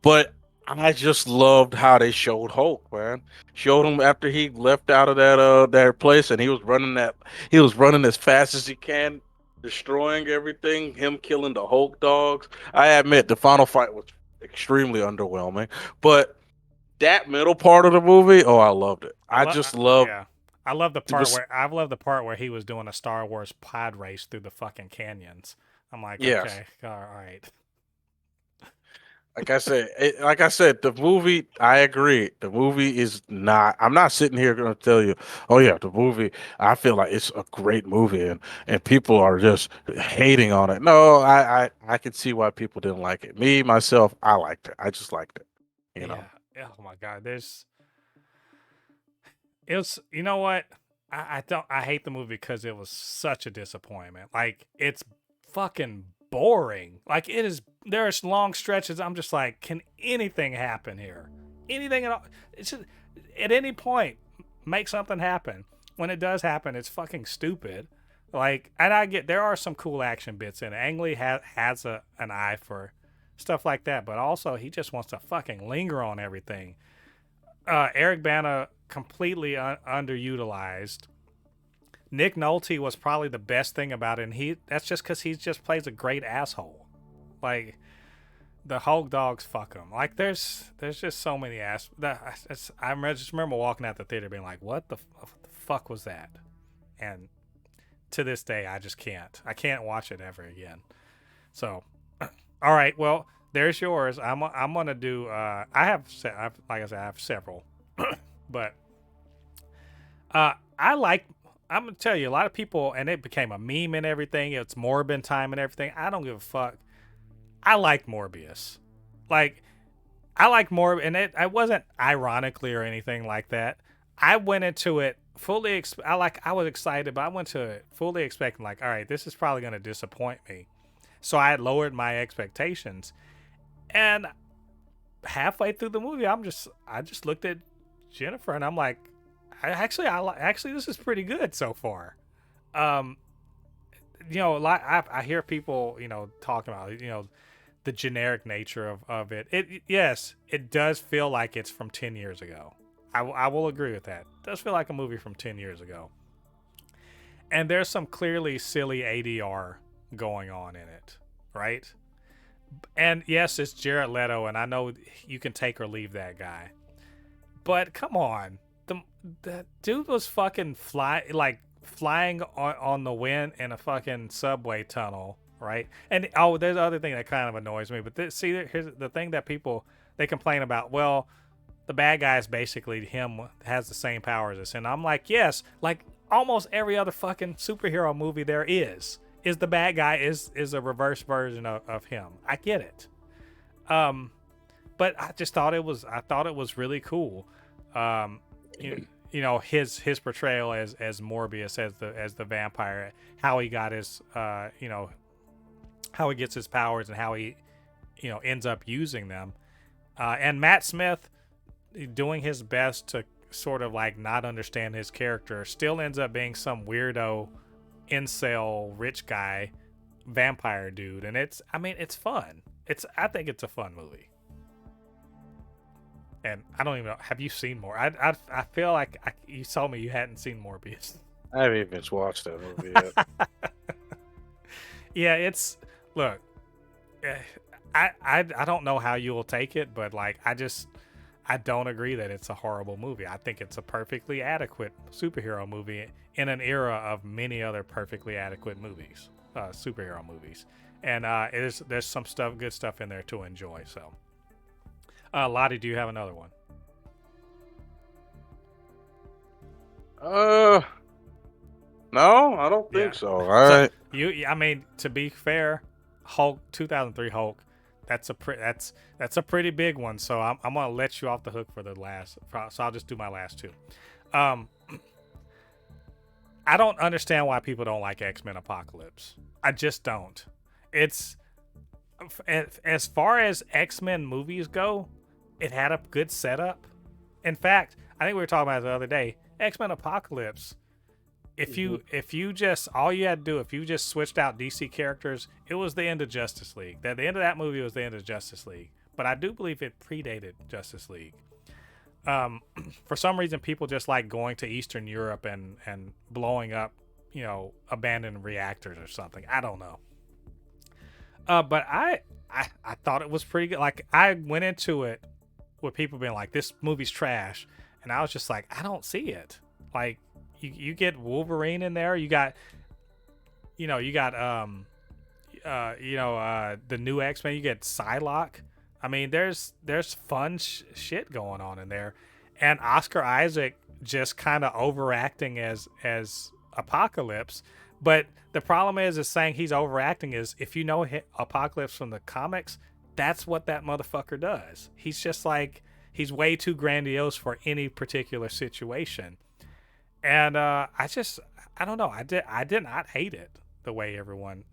But I just loved how they showed Hulk, man. Showed him after he left out of that place, and he was running as fast as he can, destroying everything. Him killing the Hulk dogs. I admit the final fight was extremely underwhelming, but that middle part of the movie, oh, I loved it. I just loved. yeah. I love the It part was where I love the part where he was doing a Star Wars pod race through the fucking canyons. I'm like, yes. okay, all right. Like I said, the movie. I agree. The movie is not. I'm not sitting here going to tell you, oh yeah, the movie. I feel like it's a great movie, and people are just hating on it. No, I can see why people didn't like it. Me myself, I liked it. I just liked it. You Yeah. know. Oh my god. It's you know what? I don't I hate the movie because it was such a disappointment. Like it's fucking boring. Like it is there's long stretches I'm just like, can anything happen here? Anything at all? It's just, at any point make something happen. When it does happen, it's fucking stupid. Like and I get there are some cool action bits in it. Ang Lee has an eye for stuff like that, but also he just wants to fucking linger on everything. Eric Bana completely underutilized. Nick Nolte was probably the best thing about it, and that's just because he just plays a great asshole. Like the Hulk dogs, fuck him. Like there's just so many ass. Just remember walking out the theater being like, what the fuck was that? And to this day, I just can't. I can't watch it ever again. So, all right, well. There's yours. I'm gonna do. Like I said, I have several, but I like. I'm gonna tell you, a lot of people, and it became a meme and everything. It's Morbin time and everything. I don't give a fuck. I like Morbius. Like, I like and it wasn't ironically or anything like that. I went into it fully. I was excited, but I went to it fully expecting, like, all right, this is probably gonna disappoint me. So I had lowered my expectations, and halfway through the movie, I just looked at Jennifer and I'm like, actually this is pretty good so far. Um, like I hear people talking about the generic nature of it. Yes, it does feel like it's from 10 years ago. I will agree with that. It does feel like a movie from 10 years ago. And there's some clearly silly ADR going on in it, right? And yes, it's Jared Leto, and I know you can take or leave that guy. But come on, the dude was fucking flying on the wind in a fucking subway tunnel, right? And oh, there's the other thing that kind of annoys me. But here's the thing that people they complain about. Well, the bad guy is basically him, has the same powers as him. And I'm like, yes, like almost every other fucking superhero movie there is the bad guy is a reverse version of him. I get it. But I just thought it was really cool. Um, his portrayal as Morbius as the vampire, how he got his how he gets his powers and how he ends up using them. And Matt Smith doing his best to sort of like not understand his character, still ends up being some weirdo incel rich guy vampire dude, and it's fun. I think it's a fun movie. And I don't even know, have you seen more? I feel like you told me you hadn't seen Morbius. I haven't even watched that movie yet. Yeah, it's look, I don't know how you will take it, but like I don't agree that it's a horrible movie. I think it's a perfectly adequate superhero movie in an era of many other perfectly adequate movies, superhero movies. And there's some good stuff in there to enjoy. So, Lottie, do you have another one? No, I don't Yeah. think so. So I to be fair, Hulk 2003 Hulk, that's a pretty big one. So I'm gonna let you off the hook for the last. So I'll just do my last two. Um, I don't understand why people don't like X-Men Apocalypse. I just don't. It's as far as X-Men movies go, it had a good setup. In fact, I think we were talking about it the other day. X-Men Apocalypse. If you just all you had to do if you just switched out DC characters, it was the end of Justice League. The end of that movie was the end of Justice League. but I do believe it predated Justice League. Um, for some reason, people just like going to Eastern Europe and blowing up, abandoned reactors or something. I don't know. But I thought it was pretty good. Like I went into it with people being like, "This movie's trash," and I was just like, "I don't see it." Like you get Wolverine in there. You got the new X-Men. You get Psylocke. I mean, there's fun shit going on in there, and Oscar Isaac just kind of overacting as Apocalypse. But the problem is saying he's overacting is if you know Apocalypse from the comics, that's what that motherfucker does. He's just like he's way too grandiose for any particular situation, and I don't know. I did not hate it the way everyone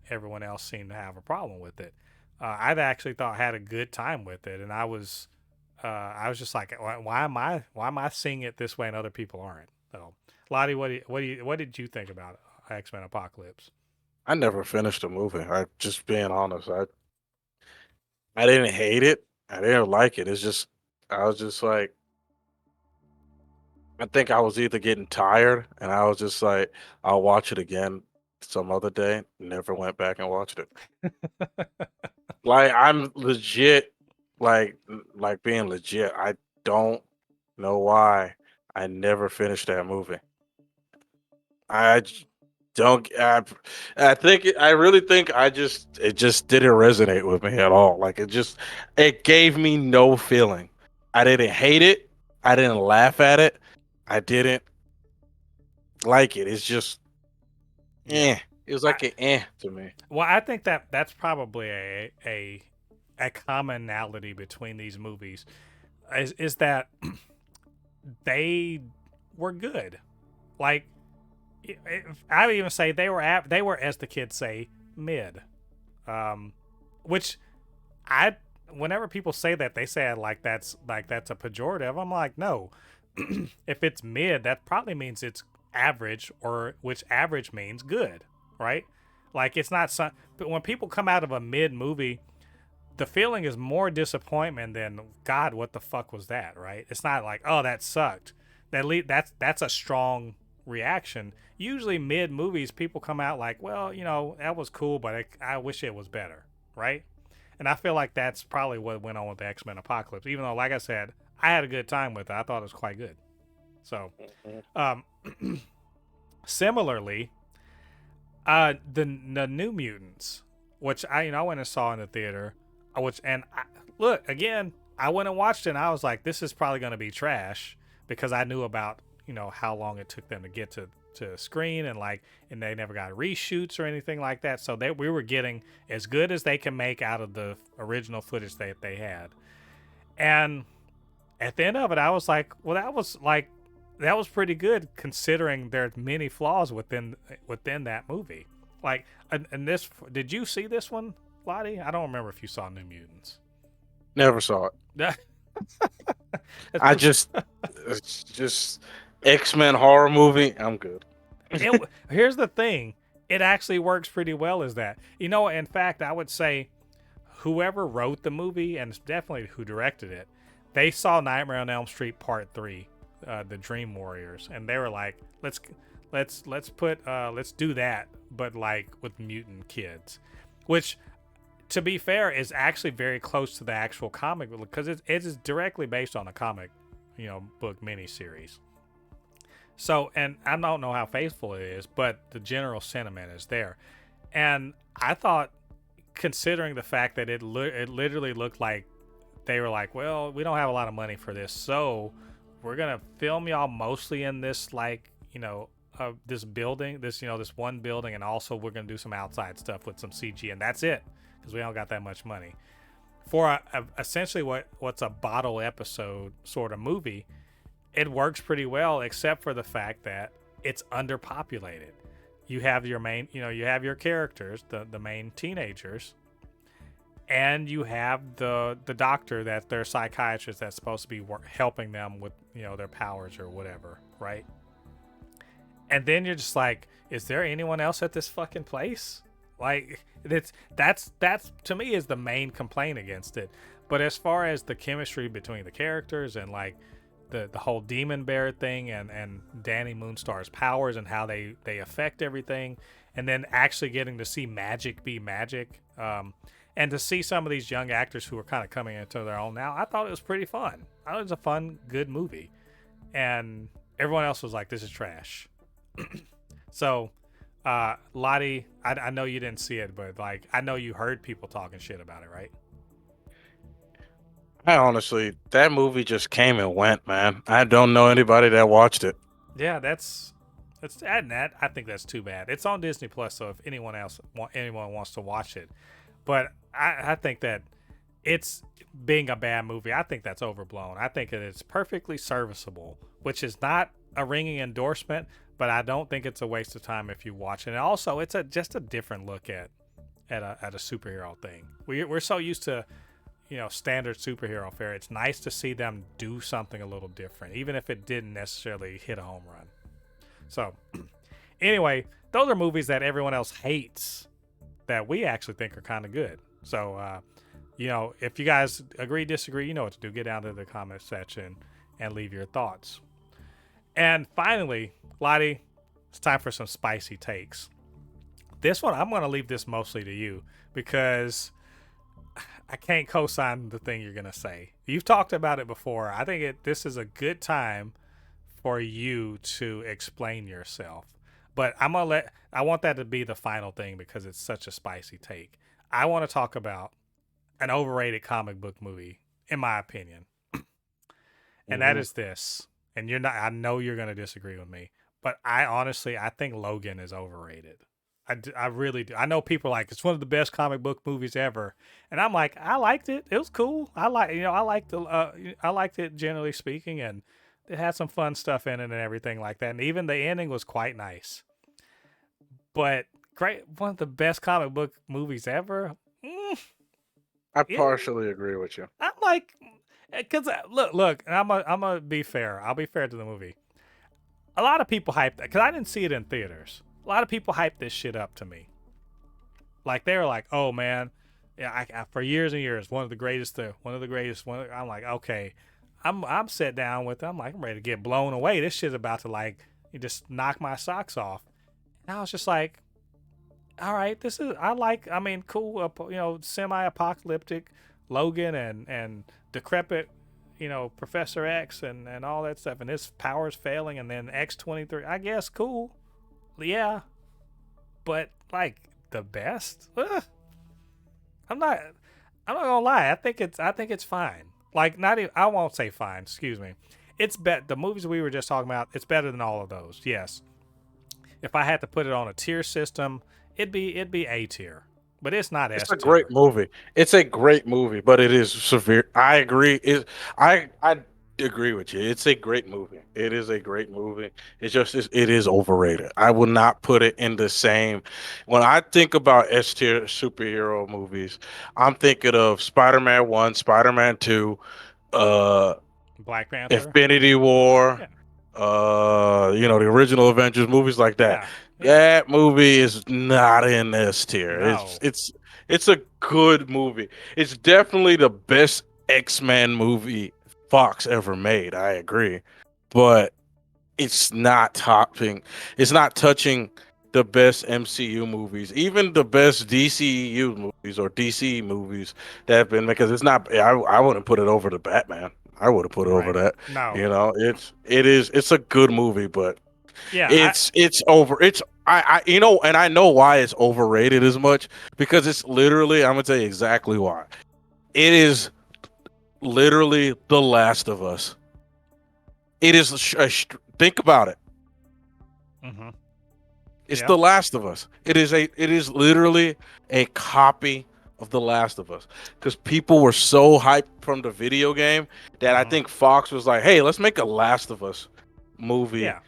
else seemed to have a problem with it. I've actually thought had a good time with it, and I was just like, why am I seeing it this way and other people aren't? So, Lottie, what did you think about X-Men Apocalypse? I never finished the movie. I just being honest. I didn't hate it. I didn't like it. It's just I was just like I think I was either getting tired and I was just like I'll watch it again some other day. Never went back and watched it. Like I'm legit like being legit. I don't know why I never finished that movie. I j- don't. I think. I really think. It just didn't resonate with me at all. Like it gave me no feeling. I didn't hate it. I didn't laugh at it. I didn't like it. It's just, Yeah. eh. It was I, like an eh to me. well, I think that's probably a commonality between these movies is that they were good. Like I would even say they were as the kids say mid, which I whenever people say that they say it like that's a pejorative. I'm like no, if it's mid that probably means it's average or which average means good, right? Like it's not some, but when people come out of a mid movie, the feeling is more disappointment than God, what the fuck was that, right? It's not like oh that sucked. That's a strong reaction. Usually mid movies, people come out like, well, that was cool, but I wish it was better, right? And I feel like that's probably what went on with the X-Men Apocalypse. Even though, like I said, I had a good time with it. I thought it was quite good. So, Mhm. um, similarly, the New Mutants, which I went and saw in the theater, look again, I went and watched it, and I was like, this is probably going to be trash because I knew about how long it took them to get to screen and they never got reshoots or anything like that. So we were getting as good as they can make out of the original footage that they had. And at the end of it, I was like, well, that was pretty good considering there's many flaws within that movie. Like, and this, did you see this one, Lottie? I don't remember if you saw New Mutants. Never saw it. I just, it's just X-Men horror movie. I'm good. Here's the thing. It actually works pretty well as that. In fact, I would say whoever wrote the movie and definitely who directed it, they saw Nightmare on Elm Street Part 3, the Dream Warriors, and they were like, let's do that, but like with mutant kids, which to be fair is actually very close to the actual comic because it is directly based on a comic, book miniseries. So, and I don't know how faithful it is, but the general sentiment is there. And I thought, considering the fact that it literally looked like they were like, well, we don't have a lot of money for this, so we're gonna film y'all mostly in this this building, this one building, and also we're gonna do some outside stuff with some CG, and that's it because we don't got that much money for essentially what's a bottle episode sort of movie. It works pretty well, except for the fact that it's underpopulated. You have your main, you have your characters, the main teenagers, and you have the doctor that their psychiatrist that's supposed to be helping them with their powers or whatever, right? And then you're just like, is there anyone else at this fucking place? Like that's to me is the main complaint against it. But as far as the chemistry between the characters and like the whole demon bear thing and Danny Moonstar's powers and how they affect everything, and then actually getting to see magic be magic, and to see some of these young actors who are kind of coming into their own now, I thought it was pretty fun. I thought it was a fun, good movie, and everyone else was like, "This is trash." So, Lottie, I know you didn't see it, but like I know you heard people talking shit about it, right? I honestly, that movie just came and went, man. I don't know anybody that watched it. Yeah, that's adding that. I think that's too bad. It's on Disney Plus, so if anyone wants to watch it, but I think that it's being a bad movie. I think that's overblown. I think it's perfectly serviceable, which is not a ringing endorsement, but I don't think it's a waste of time if you watch it. And also, it's just a different look at a superhero thing. We're so used to standard superhero fare. It's nice to see them do something a little different, even if it didn't necessarily hit a home run. So, anyway, those are movies that everyone else hates that we actually think are kind of good. So, if you guys agree, disagree, you know what to do. Get down to the comment section and leave your thoughts. And finally, Lottie, it's time for some spicy takes. This one, I'm going to leave this mostly to you because I can't co-sign the thing you're going to say. You've talked about it before. I think this is a good time for you to explain yourself. But I want that to be the final thing because it's such a spicy take. I want to talk about an overrated comic book movie, in my opinion. And that is this. And I know you're going to disagree with me, but I think Logan is overrated. I really do. I know people are like, it's one of the best comic book movies ever, and I'm like, I liked it. It was cool. I liked it generally speaking, and it had some fun stuff in it and everything like that. And even the ending was quite nice. But great, one of the best comic book movies ever. I partially agree with you. I'm like, because look, and I'm gonna be fair. I'll be fair to the movie. A lot of people hyped that because I didn't see it in theaters. A lot of people hyped this shit up to me. Like they were like, "Oh man, yeah, I for years and years, one of the greatest. I'm like, okay, I'm set down with it. I'm like, I'm ready to get blown away. This shit's about to like just knock my socks off. And I was just like, all right, cool, semi-apocalyptic Logan and decrepit, Professor X and all that stuff, and his powers failing, and then X-23. I guess cool, yeah, but like the best. Ugh. I'm not gonna lie. I think it's fine. Like not even. I won't say fine. Excuse me. It's the movies we were just talking about. It's better than all of those. Yes. If I had to put it on a tier system, it'd be A tier, but it's not S tier. It's a great movie. It's a great movie, but it is severe. I agree. I agree with you. It's a great movie. It is a great movie. It is overrated. I would not put it in the same. When I think about S tier superhero movies, I'm thinking of Spider-Man 1, Spider-Man 2, Black Panther, Infinity War, yeah. The original Avengers movies like that. Yeah. That movie is not in this tier. No. It's a good movie. It's definitely the best X-Men movie Fox ever made. I agree, but it's not topping. It's not touching the best MCU movies, even the best DCU movies or DC movies that have been, because it's not. I wouldn't put it over the Batman. I would have put it over that. No. It's a good movie, but yeah, it's over. And I know why it's overrated as much, because it's literally, I'm gonna tell you exactly why. It is literally The Last of Us. It is think about it. Mm-hmm. It's The Last of Us. It is literally a copy of The Last of Us, because people were so hyped from the video game that I think Fox was like, "Hey, let's make a Last of Us movie." Yeah.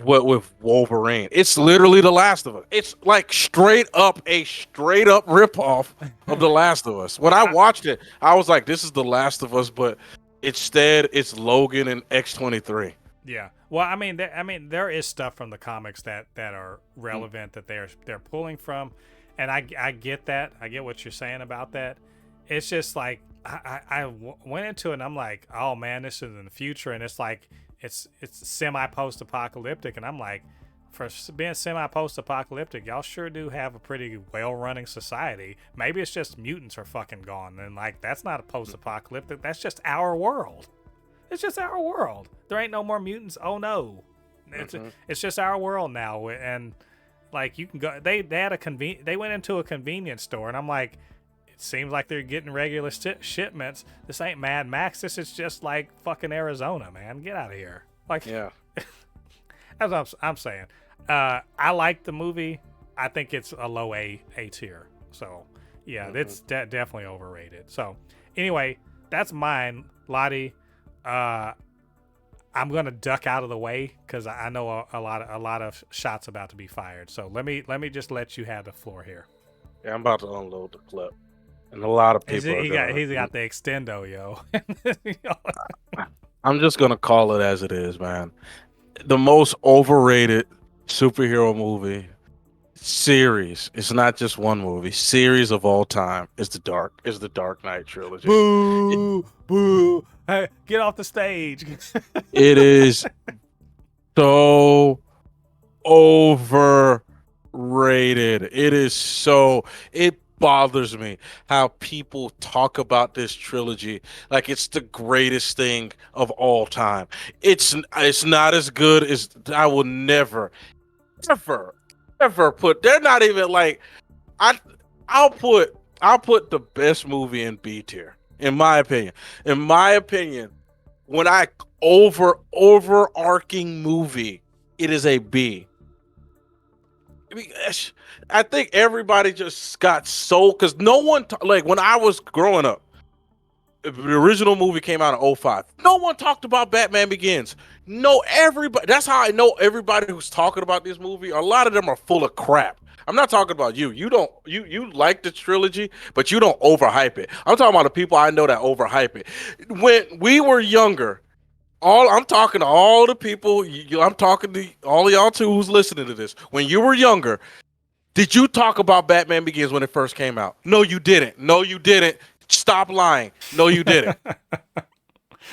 With Wolverine. It's literally The Last of Us. It's like straight up ripoff of The Last of Us. When I watched it, I was like, this is The Last of Us, but instead it's Logan and X-23. Yeah. Well, I mean, there is stuff from the comics that are relevant that they're pulling from, and I get that. I get what you're saying about that. It's just like went into it and I'm like, oh man, this is in the future, and it's like it's semi post apocalyptic, and I'm like, for being semi post apocalyptic, y'all sure do have a pretty well running society. Maybe it's just mutants are fucking gone, and like that's not a post apocalyptic. That's just our world. It's just our world. There ain't no more mutants. Oh no, it's just our world now, and like you can go. They had they went into a convenience store, and I'm like, it seems like they're getting regular shipments. This ain't Mad Max. This is just like fucking Arizona, man. Get out of here. Like, Yeah. that's what I'm saying. I like the movie. I think it's a low A tier. So yeah, it's definitely overrated. So anyway, that's mine, Lottie. I'm gonna duck out of the way because I know a lot of shots about to be fired. So let me just let you have the floor here. Yeah, I'm about to unload the clip, and a lot of people. He's got the extendo, yo. I'm just gonna call it as it is, man. The most overrated superhero movie series. It's not just one movie. Series of all time is the Dark Knight trilogy. Boo, boo! Hey, get off the stage. It is so overrated. It is so. It bothers me how people talk about this trilogy like it's the greatest thing of all time. It's not as good as I will never ever put. They're not even like I'll put the best movie in B tier in my opinion. In my opinion, when overarching movie, it is a B. I think everybody just got so because no one like when I was growing up, the original movie came out in 2005. No one talked about Batman Begins. No, everybody. That's how I know everybody who's talking about this movie. A lot of them are full of crap. I'm not talking about you. You don't. You like the trilogy, but you don't overhype it. I'm talking about the people I know that overhype it. When we were younger. I'm talking to all the people. I'm talking to all of y'all too who's listening to this. When you were younger, did you talk about Batman Begins when it first came out? No, you didn't. No, you didn't. Stop lying. No, you didn't.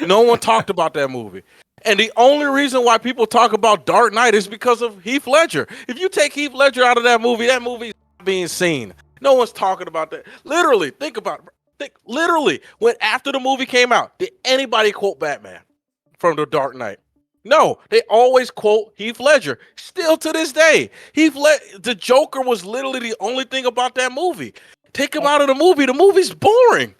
No one talked about that movie. And the only reason why people talk about Dark Knight is because of Heath Ledger. If you take Heath Ledger out of that movie is not being seen. No one's talking about that. Literally, think about it. Literally, when after the movie came out, did anybody quote Batman from The Dark Knight? No, they always quote Heath Ledger. Still to this day, the Joker was literally the only thing about that movie. Take him out of the movie's boring.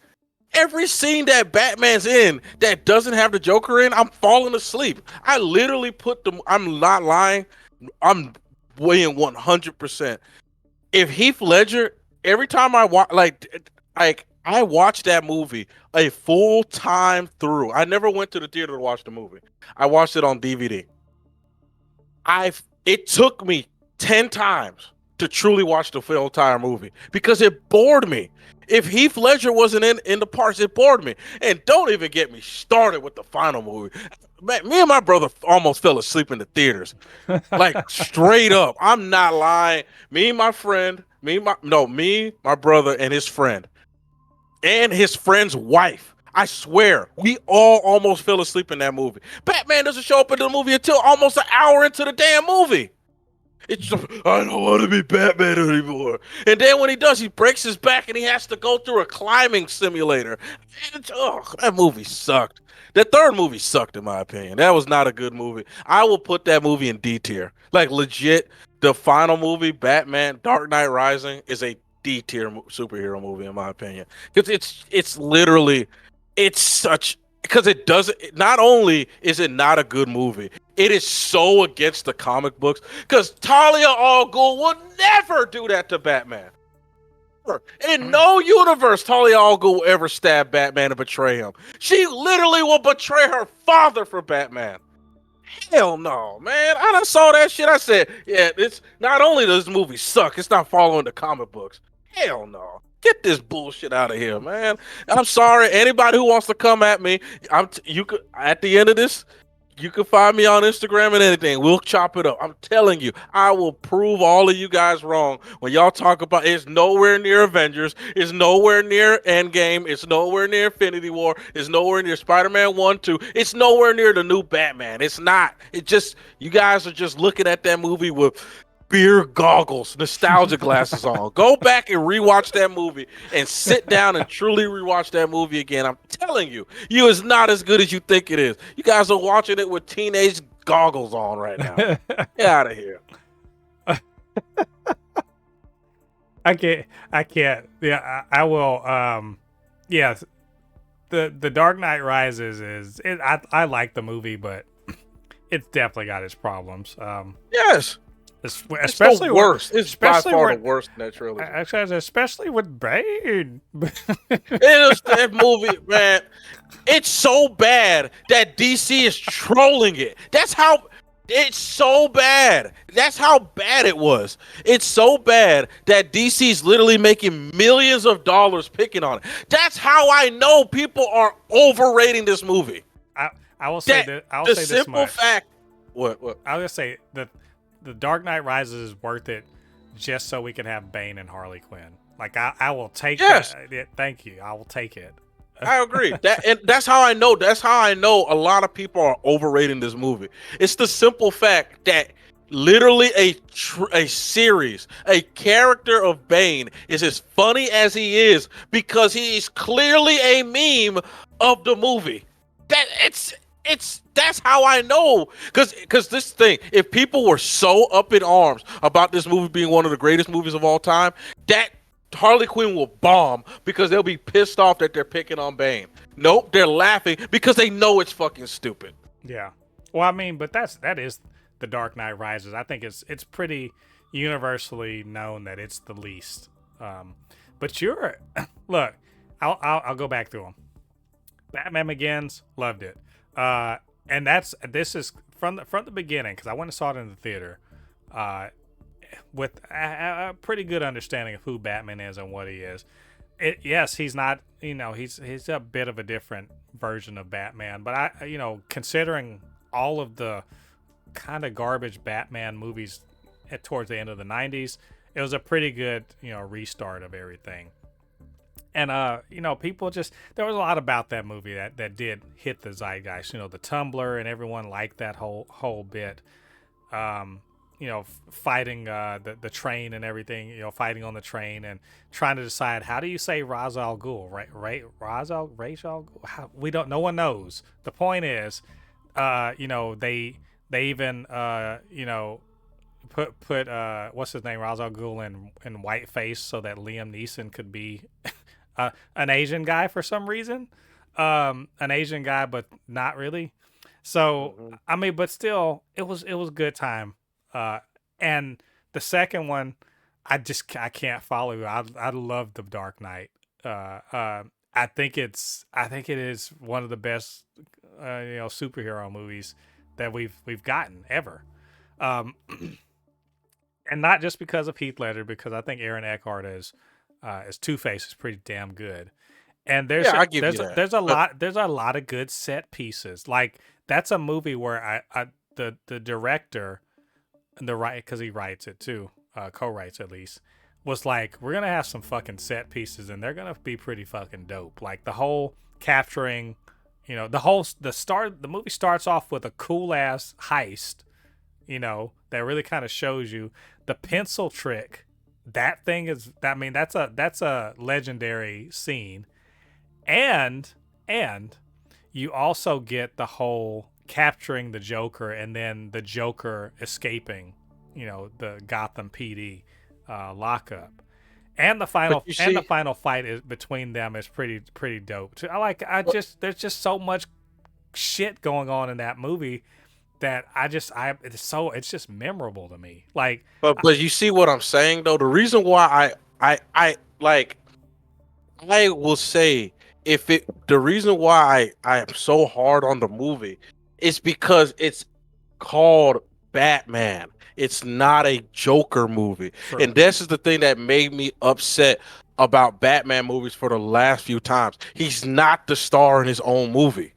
Every scene that Batman's in that doesn't have the Joker in, I'm falling asleep. I literally I'm not lying. I'm weighing 100%. If Heath Ledger, every time I watch, I watched that movie a full time through. I never went to the theater to watch the movie. I watched it on DVD. It took me 10 times to truly watch the full entire movie because it bored me. If Heath Ledger wasn't in the parts, it bored me. And don't even get me started with the final movie. Man, me and my brother almost fell asleep in the theaters. Like straight up. I'm not lying. Me, my brother and his friend. And his friend's wife. I swear, we all almost fell asleep in that movie. Batman doesn't show up in the movie until almost an hour into the damn movie. It's just, I don't want to be Batman anymore. And then when he does, he breaks his back and he has to go through a climbing simulator. That movie sucked. The third movie sucked, in my opinion. That was not a good movie. I will put that movie in D tier. Like, legit, the final movie, Batman, Dark Knight Rising, is a D tier superhero movie, in my opinion. Because it's literally, it's such... Because it doesn't, not only is it not a good movie, it is so against the comic books. Because Talia al Ghul would never do that to Batman. In no universe, Talia al Ghul will ever stab Batman and betray him. She literally will betray her father for Batman. Hell no, man. I done saw that shit. I said, yeah, it's not only does this movie suck, it's not following the comic books. Hell no. Get this bullshit out of here, man. I'm sorry. Anybody who wants to come at me, at the end of this, You can find me on Instagram and anything. We'll chop it up. I'm telling you, I will prove all of you guys wrong when y'all talk about it's nowhere near Avengers, it's nowhere near Endgame, it's nowhere near Infinity War, it's nowhere near Spider-Man 1, 2, it's nowhere near the new Batman. It's not. It just, you guys are just looking at that movie with beer goggles, nostalgia glasses on. Go back and rewatch that movie and sit down and truly rewatch that movie again. I'm telling you, you is not as good as you think it is. You guys are watching it with teenage goggles on right now. Get out of here. I can't. Yeah, I will. Yeah, the Dark Knight Rises is. I like the movie, but it's definitely got its problems. Yes. Especially it's the worst. It's by far the with, worst in that trilogy. Actually, especially with Bane. It is that movie, man. It's so bad that DC is trolling it. That's how. It's so bad. That's how bad it was. It's so bad that DC's literally making millions of dollars picking on it. That's how I know people are overrating this movie. I will say that. I will say this much. Fact. What? I was gonna say that the Dark Knight Rises is worth it just so we can have Bane and Harley Quinn. Like I will take that. Thank you. I will take it. I agree. That's how I know. That's how I know a lot of people are overrating this movie. It's the simple fact that literally a series, a character of Bane is as funny as he is because he's clearly a meme of the movie. That's how I know. Because this thing, if people were so up in arms about this movie being one of the greatest movies of all time, that Harley Quinn will bomb because they'll be pissed off that they're picking on Bane. Nope, they're laughing because they know it's fucking stupid. Yeah. Well, I mean, but that is the Dark Knight Rises. I think it's pretty universally known that it's the least. But look, I'll go back through them. Batman Begins, loved it. And this is from the beginning because I went and saw it in the theater. With a pretty good understanding of who Batman is and what he is. Yes, he's not, he's a bit of a different version of Batman, but considering all of the kind of garbage Batman movies towards the end of the 90s, it was a pretty good, restart of everything. And, people there was a lot about that movie that did hit the zeitgeist, the Tumblr and everyone liked that whole bit. Fighting the train and everything, fighting on the train and trying to decide how do you say Ra's al Ghul, right? Ra's al Ghul? We don't. No one knows. The point is, they even put what's his name, Ra's al Ghul in whiteface so that Liam Neeson could be an Asian guy for some reason, an Asian guy, but not really. So I mean, but still, it was good time. And the second one, I can't follow. I love the Dark Knight. I think it is one of the best, superhero movies that we've gotten ever. And not just because of Heath Ledger, because I think Aaron Eckhart as Two-Face is pretty damn good. And there's a lot of good set pieces. Like that's a movie where the director, because he writes it too, co-writes at least, was like, we're gonna have some fucking set pieces and they're gonna be pretty fucking dope. Like the whole capturing, the movie starts off with a cool ass heist, that really kind of shows you the pencil trick. That thing is, I mean, that's a legendary scene, and you also get the whole capturing the Joker and then the Joker escaping, the Gotham PD lockup, and the final fight between them is pretty dope too. There's just so much shit going on in that movie that it's just memorable to me. Like, but you see what I'm saying though. The reason why I will say the reason why I am so hard on the movie is because it's called Batman. It's not a Joker movie. Sure. And this is the thing that made me upset about Batman movies for the last few times. He's not the star in his own movie.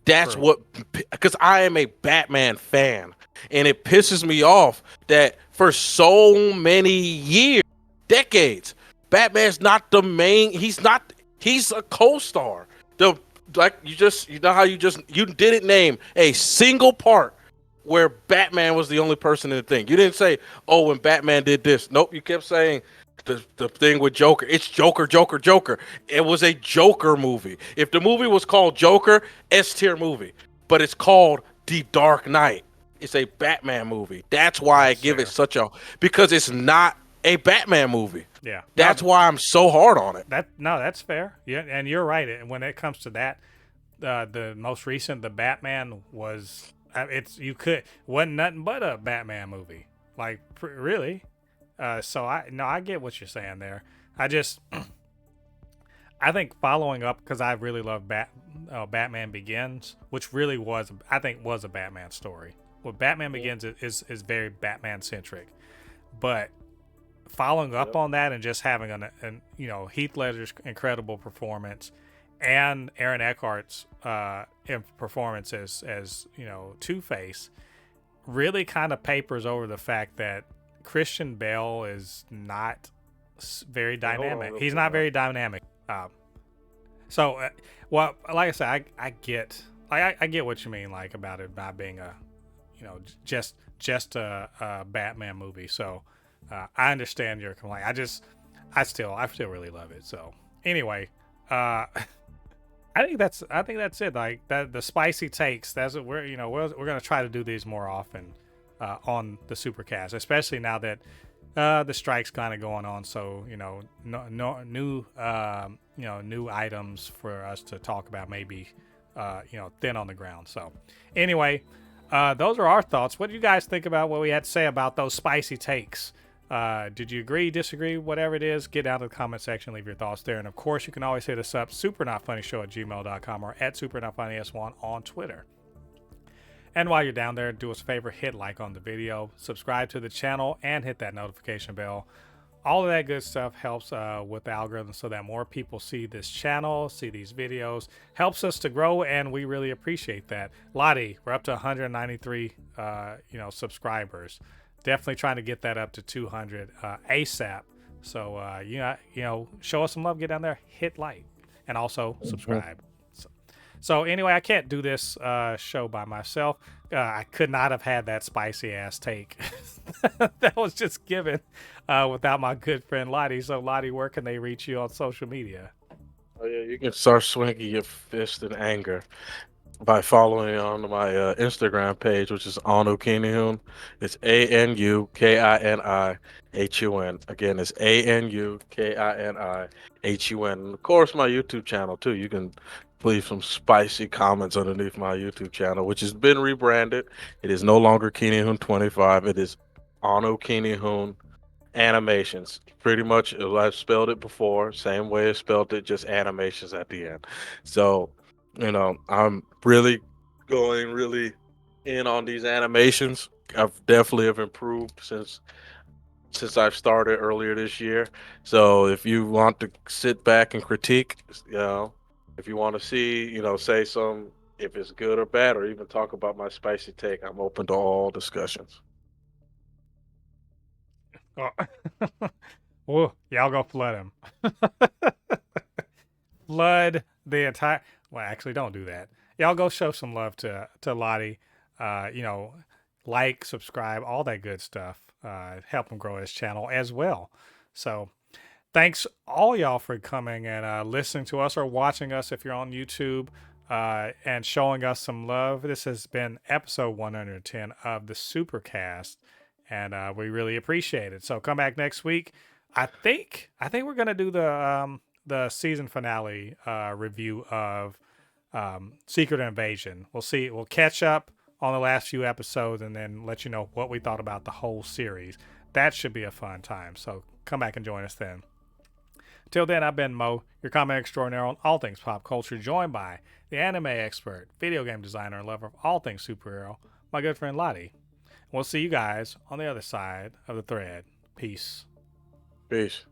That's True. what, because I am a Batman fan, and it pisses me off that for so many years, decades, Batman's not the main. He's not. He's a co-star. The like you know how you didn't name a single part where Batman was the only person in the thing. You didn't say, oh, when Batman did this. Nope, you kept saying the thing with Joker. It's Joker, Joker, Joker. It was a Joker movie. If the movie was called Joker, S tier movie. But it's called The Dark Knight. It's a Batman movie. That's why I That's give it fair. such a, because it's not a Batman movie. Yeah. That's why I'm so hard on it. That's fair. Yeah, and you're right. And when it comes to that, the most recent, the Batman was wasn't nothing but a Batman movie. Like really. So I get what you're saying there. I think following up, because I really love Batman Begins, which really was a Batman story. Well, Batman Begins is very Batman centric, but following up on that and just having an Heath Ledger's incredible performance and Aaron Eckhart's performance as Two-Face really kind of papers over the fact that Christian Bale is not very dynamic. He's not very dynamic. Well, like I said, I get what you mean, like about it not being a, just a Batman movie. So I understand your complaint. I still really love it. So anyway, I think that's it. Like that, the spicy takes. That's what we're gonna try to do these more often on the Supercast, especially now that the strike's kind of going on. So new items for us to talk about, maybe thin on the ground. So anyway, those are our thoughts. What do you guys think about what we had to say about those spicy takes? Did you agree, disagree, whatever it is? Get down to the comment section, leave your thoughts there. And of course, you can always hit us up, supernotfunnyshow@gmail.com or at supernotfunnys1 on Twitter. And while you're down there, do us a favor, hit like on the video, subscribe to the channel, and hit that notification bell. All of that good stuff helps with the algorithm so that more people see this channel, see these videos, helps us to grow, and we really appreciate that. Lottie, we're up to 193 subscribers. Definitely trying to get that up to 200 ASAP. So show us some love, get down there, hit like, and also subscribe. So anyway, I can't do this show by myself. I could not have had that spicy ass take that was just given without my good friend Lottie. So Lottie, where can they reach you on social media? Oh yeah, you can start swinging your fist in anger by following on my Instagram page, which is Anukinihun. It's ANUKINIHUN. Again, it's ANUKINIHUN. And of course, my YouTube channel too. You can leave some spicy comments underneath my YouTube channel, which has been rebranded. It is no longer Kinihun 25. It is Anukinihun Animations. Pretty much, I've spelled it before, same way I spelled it, just animations at the end. So, I'm really going in on these animations. I've definitely have improved since I've started earlier this year. So if you want to sit back and critique, if you want to see, say some, if it's good or bad, or even talk about my spicy take, I'm open to all discussions. Oh. Well, y'all go flood him. Flood the entire. Well, actually, don't do that. Y'all go show some love to Lottie. Like, subscribe, all that good stuff. Help him grow his channel as well. So, thanks all y'all for coming and listening to us or watching us if you're on YouTube and showing us some love. This has been episode 110 of the Supercast, and we really appreciate it. So come back next week. I think we're gonna do the season finale review of Secret Invasion. We'll see. We'll catch up on the last few episodes and then let you know what we thought about the whole series. That should be a fun time. So come back and join us then. Till then, I've been Mo, your comment extraordinaire on all things pop culture, joined by the anime expert, video game designer, and lover of all things superhero, my good friend Lottie. We'll see you guys on the other side of the thread. Peace. Peace.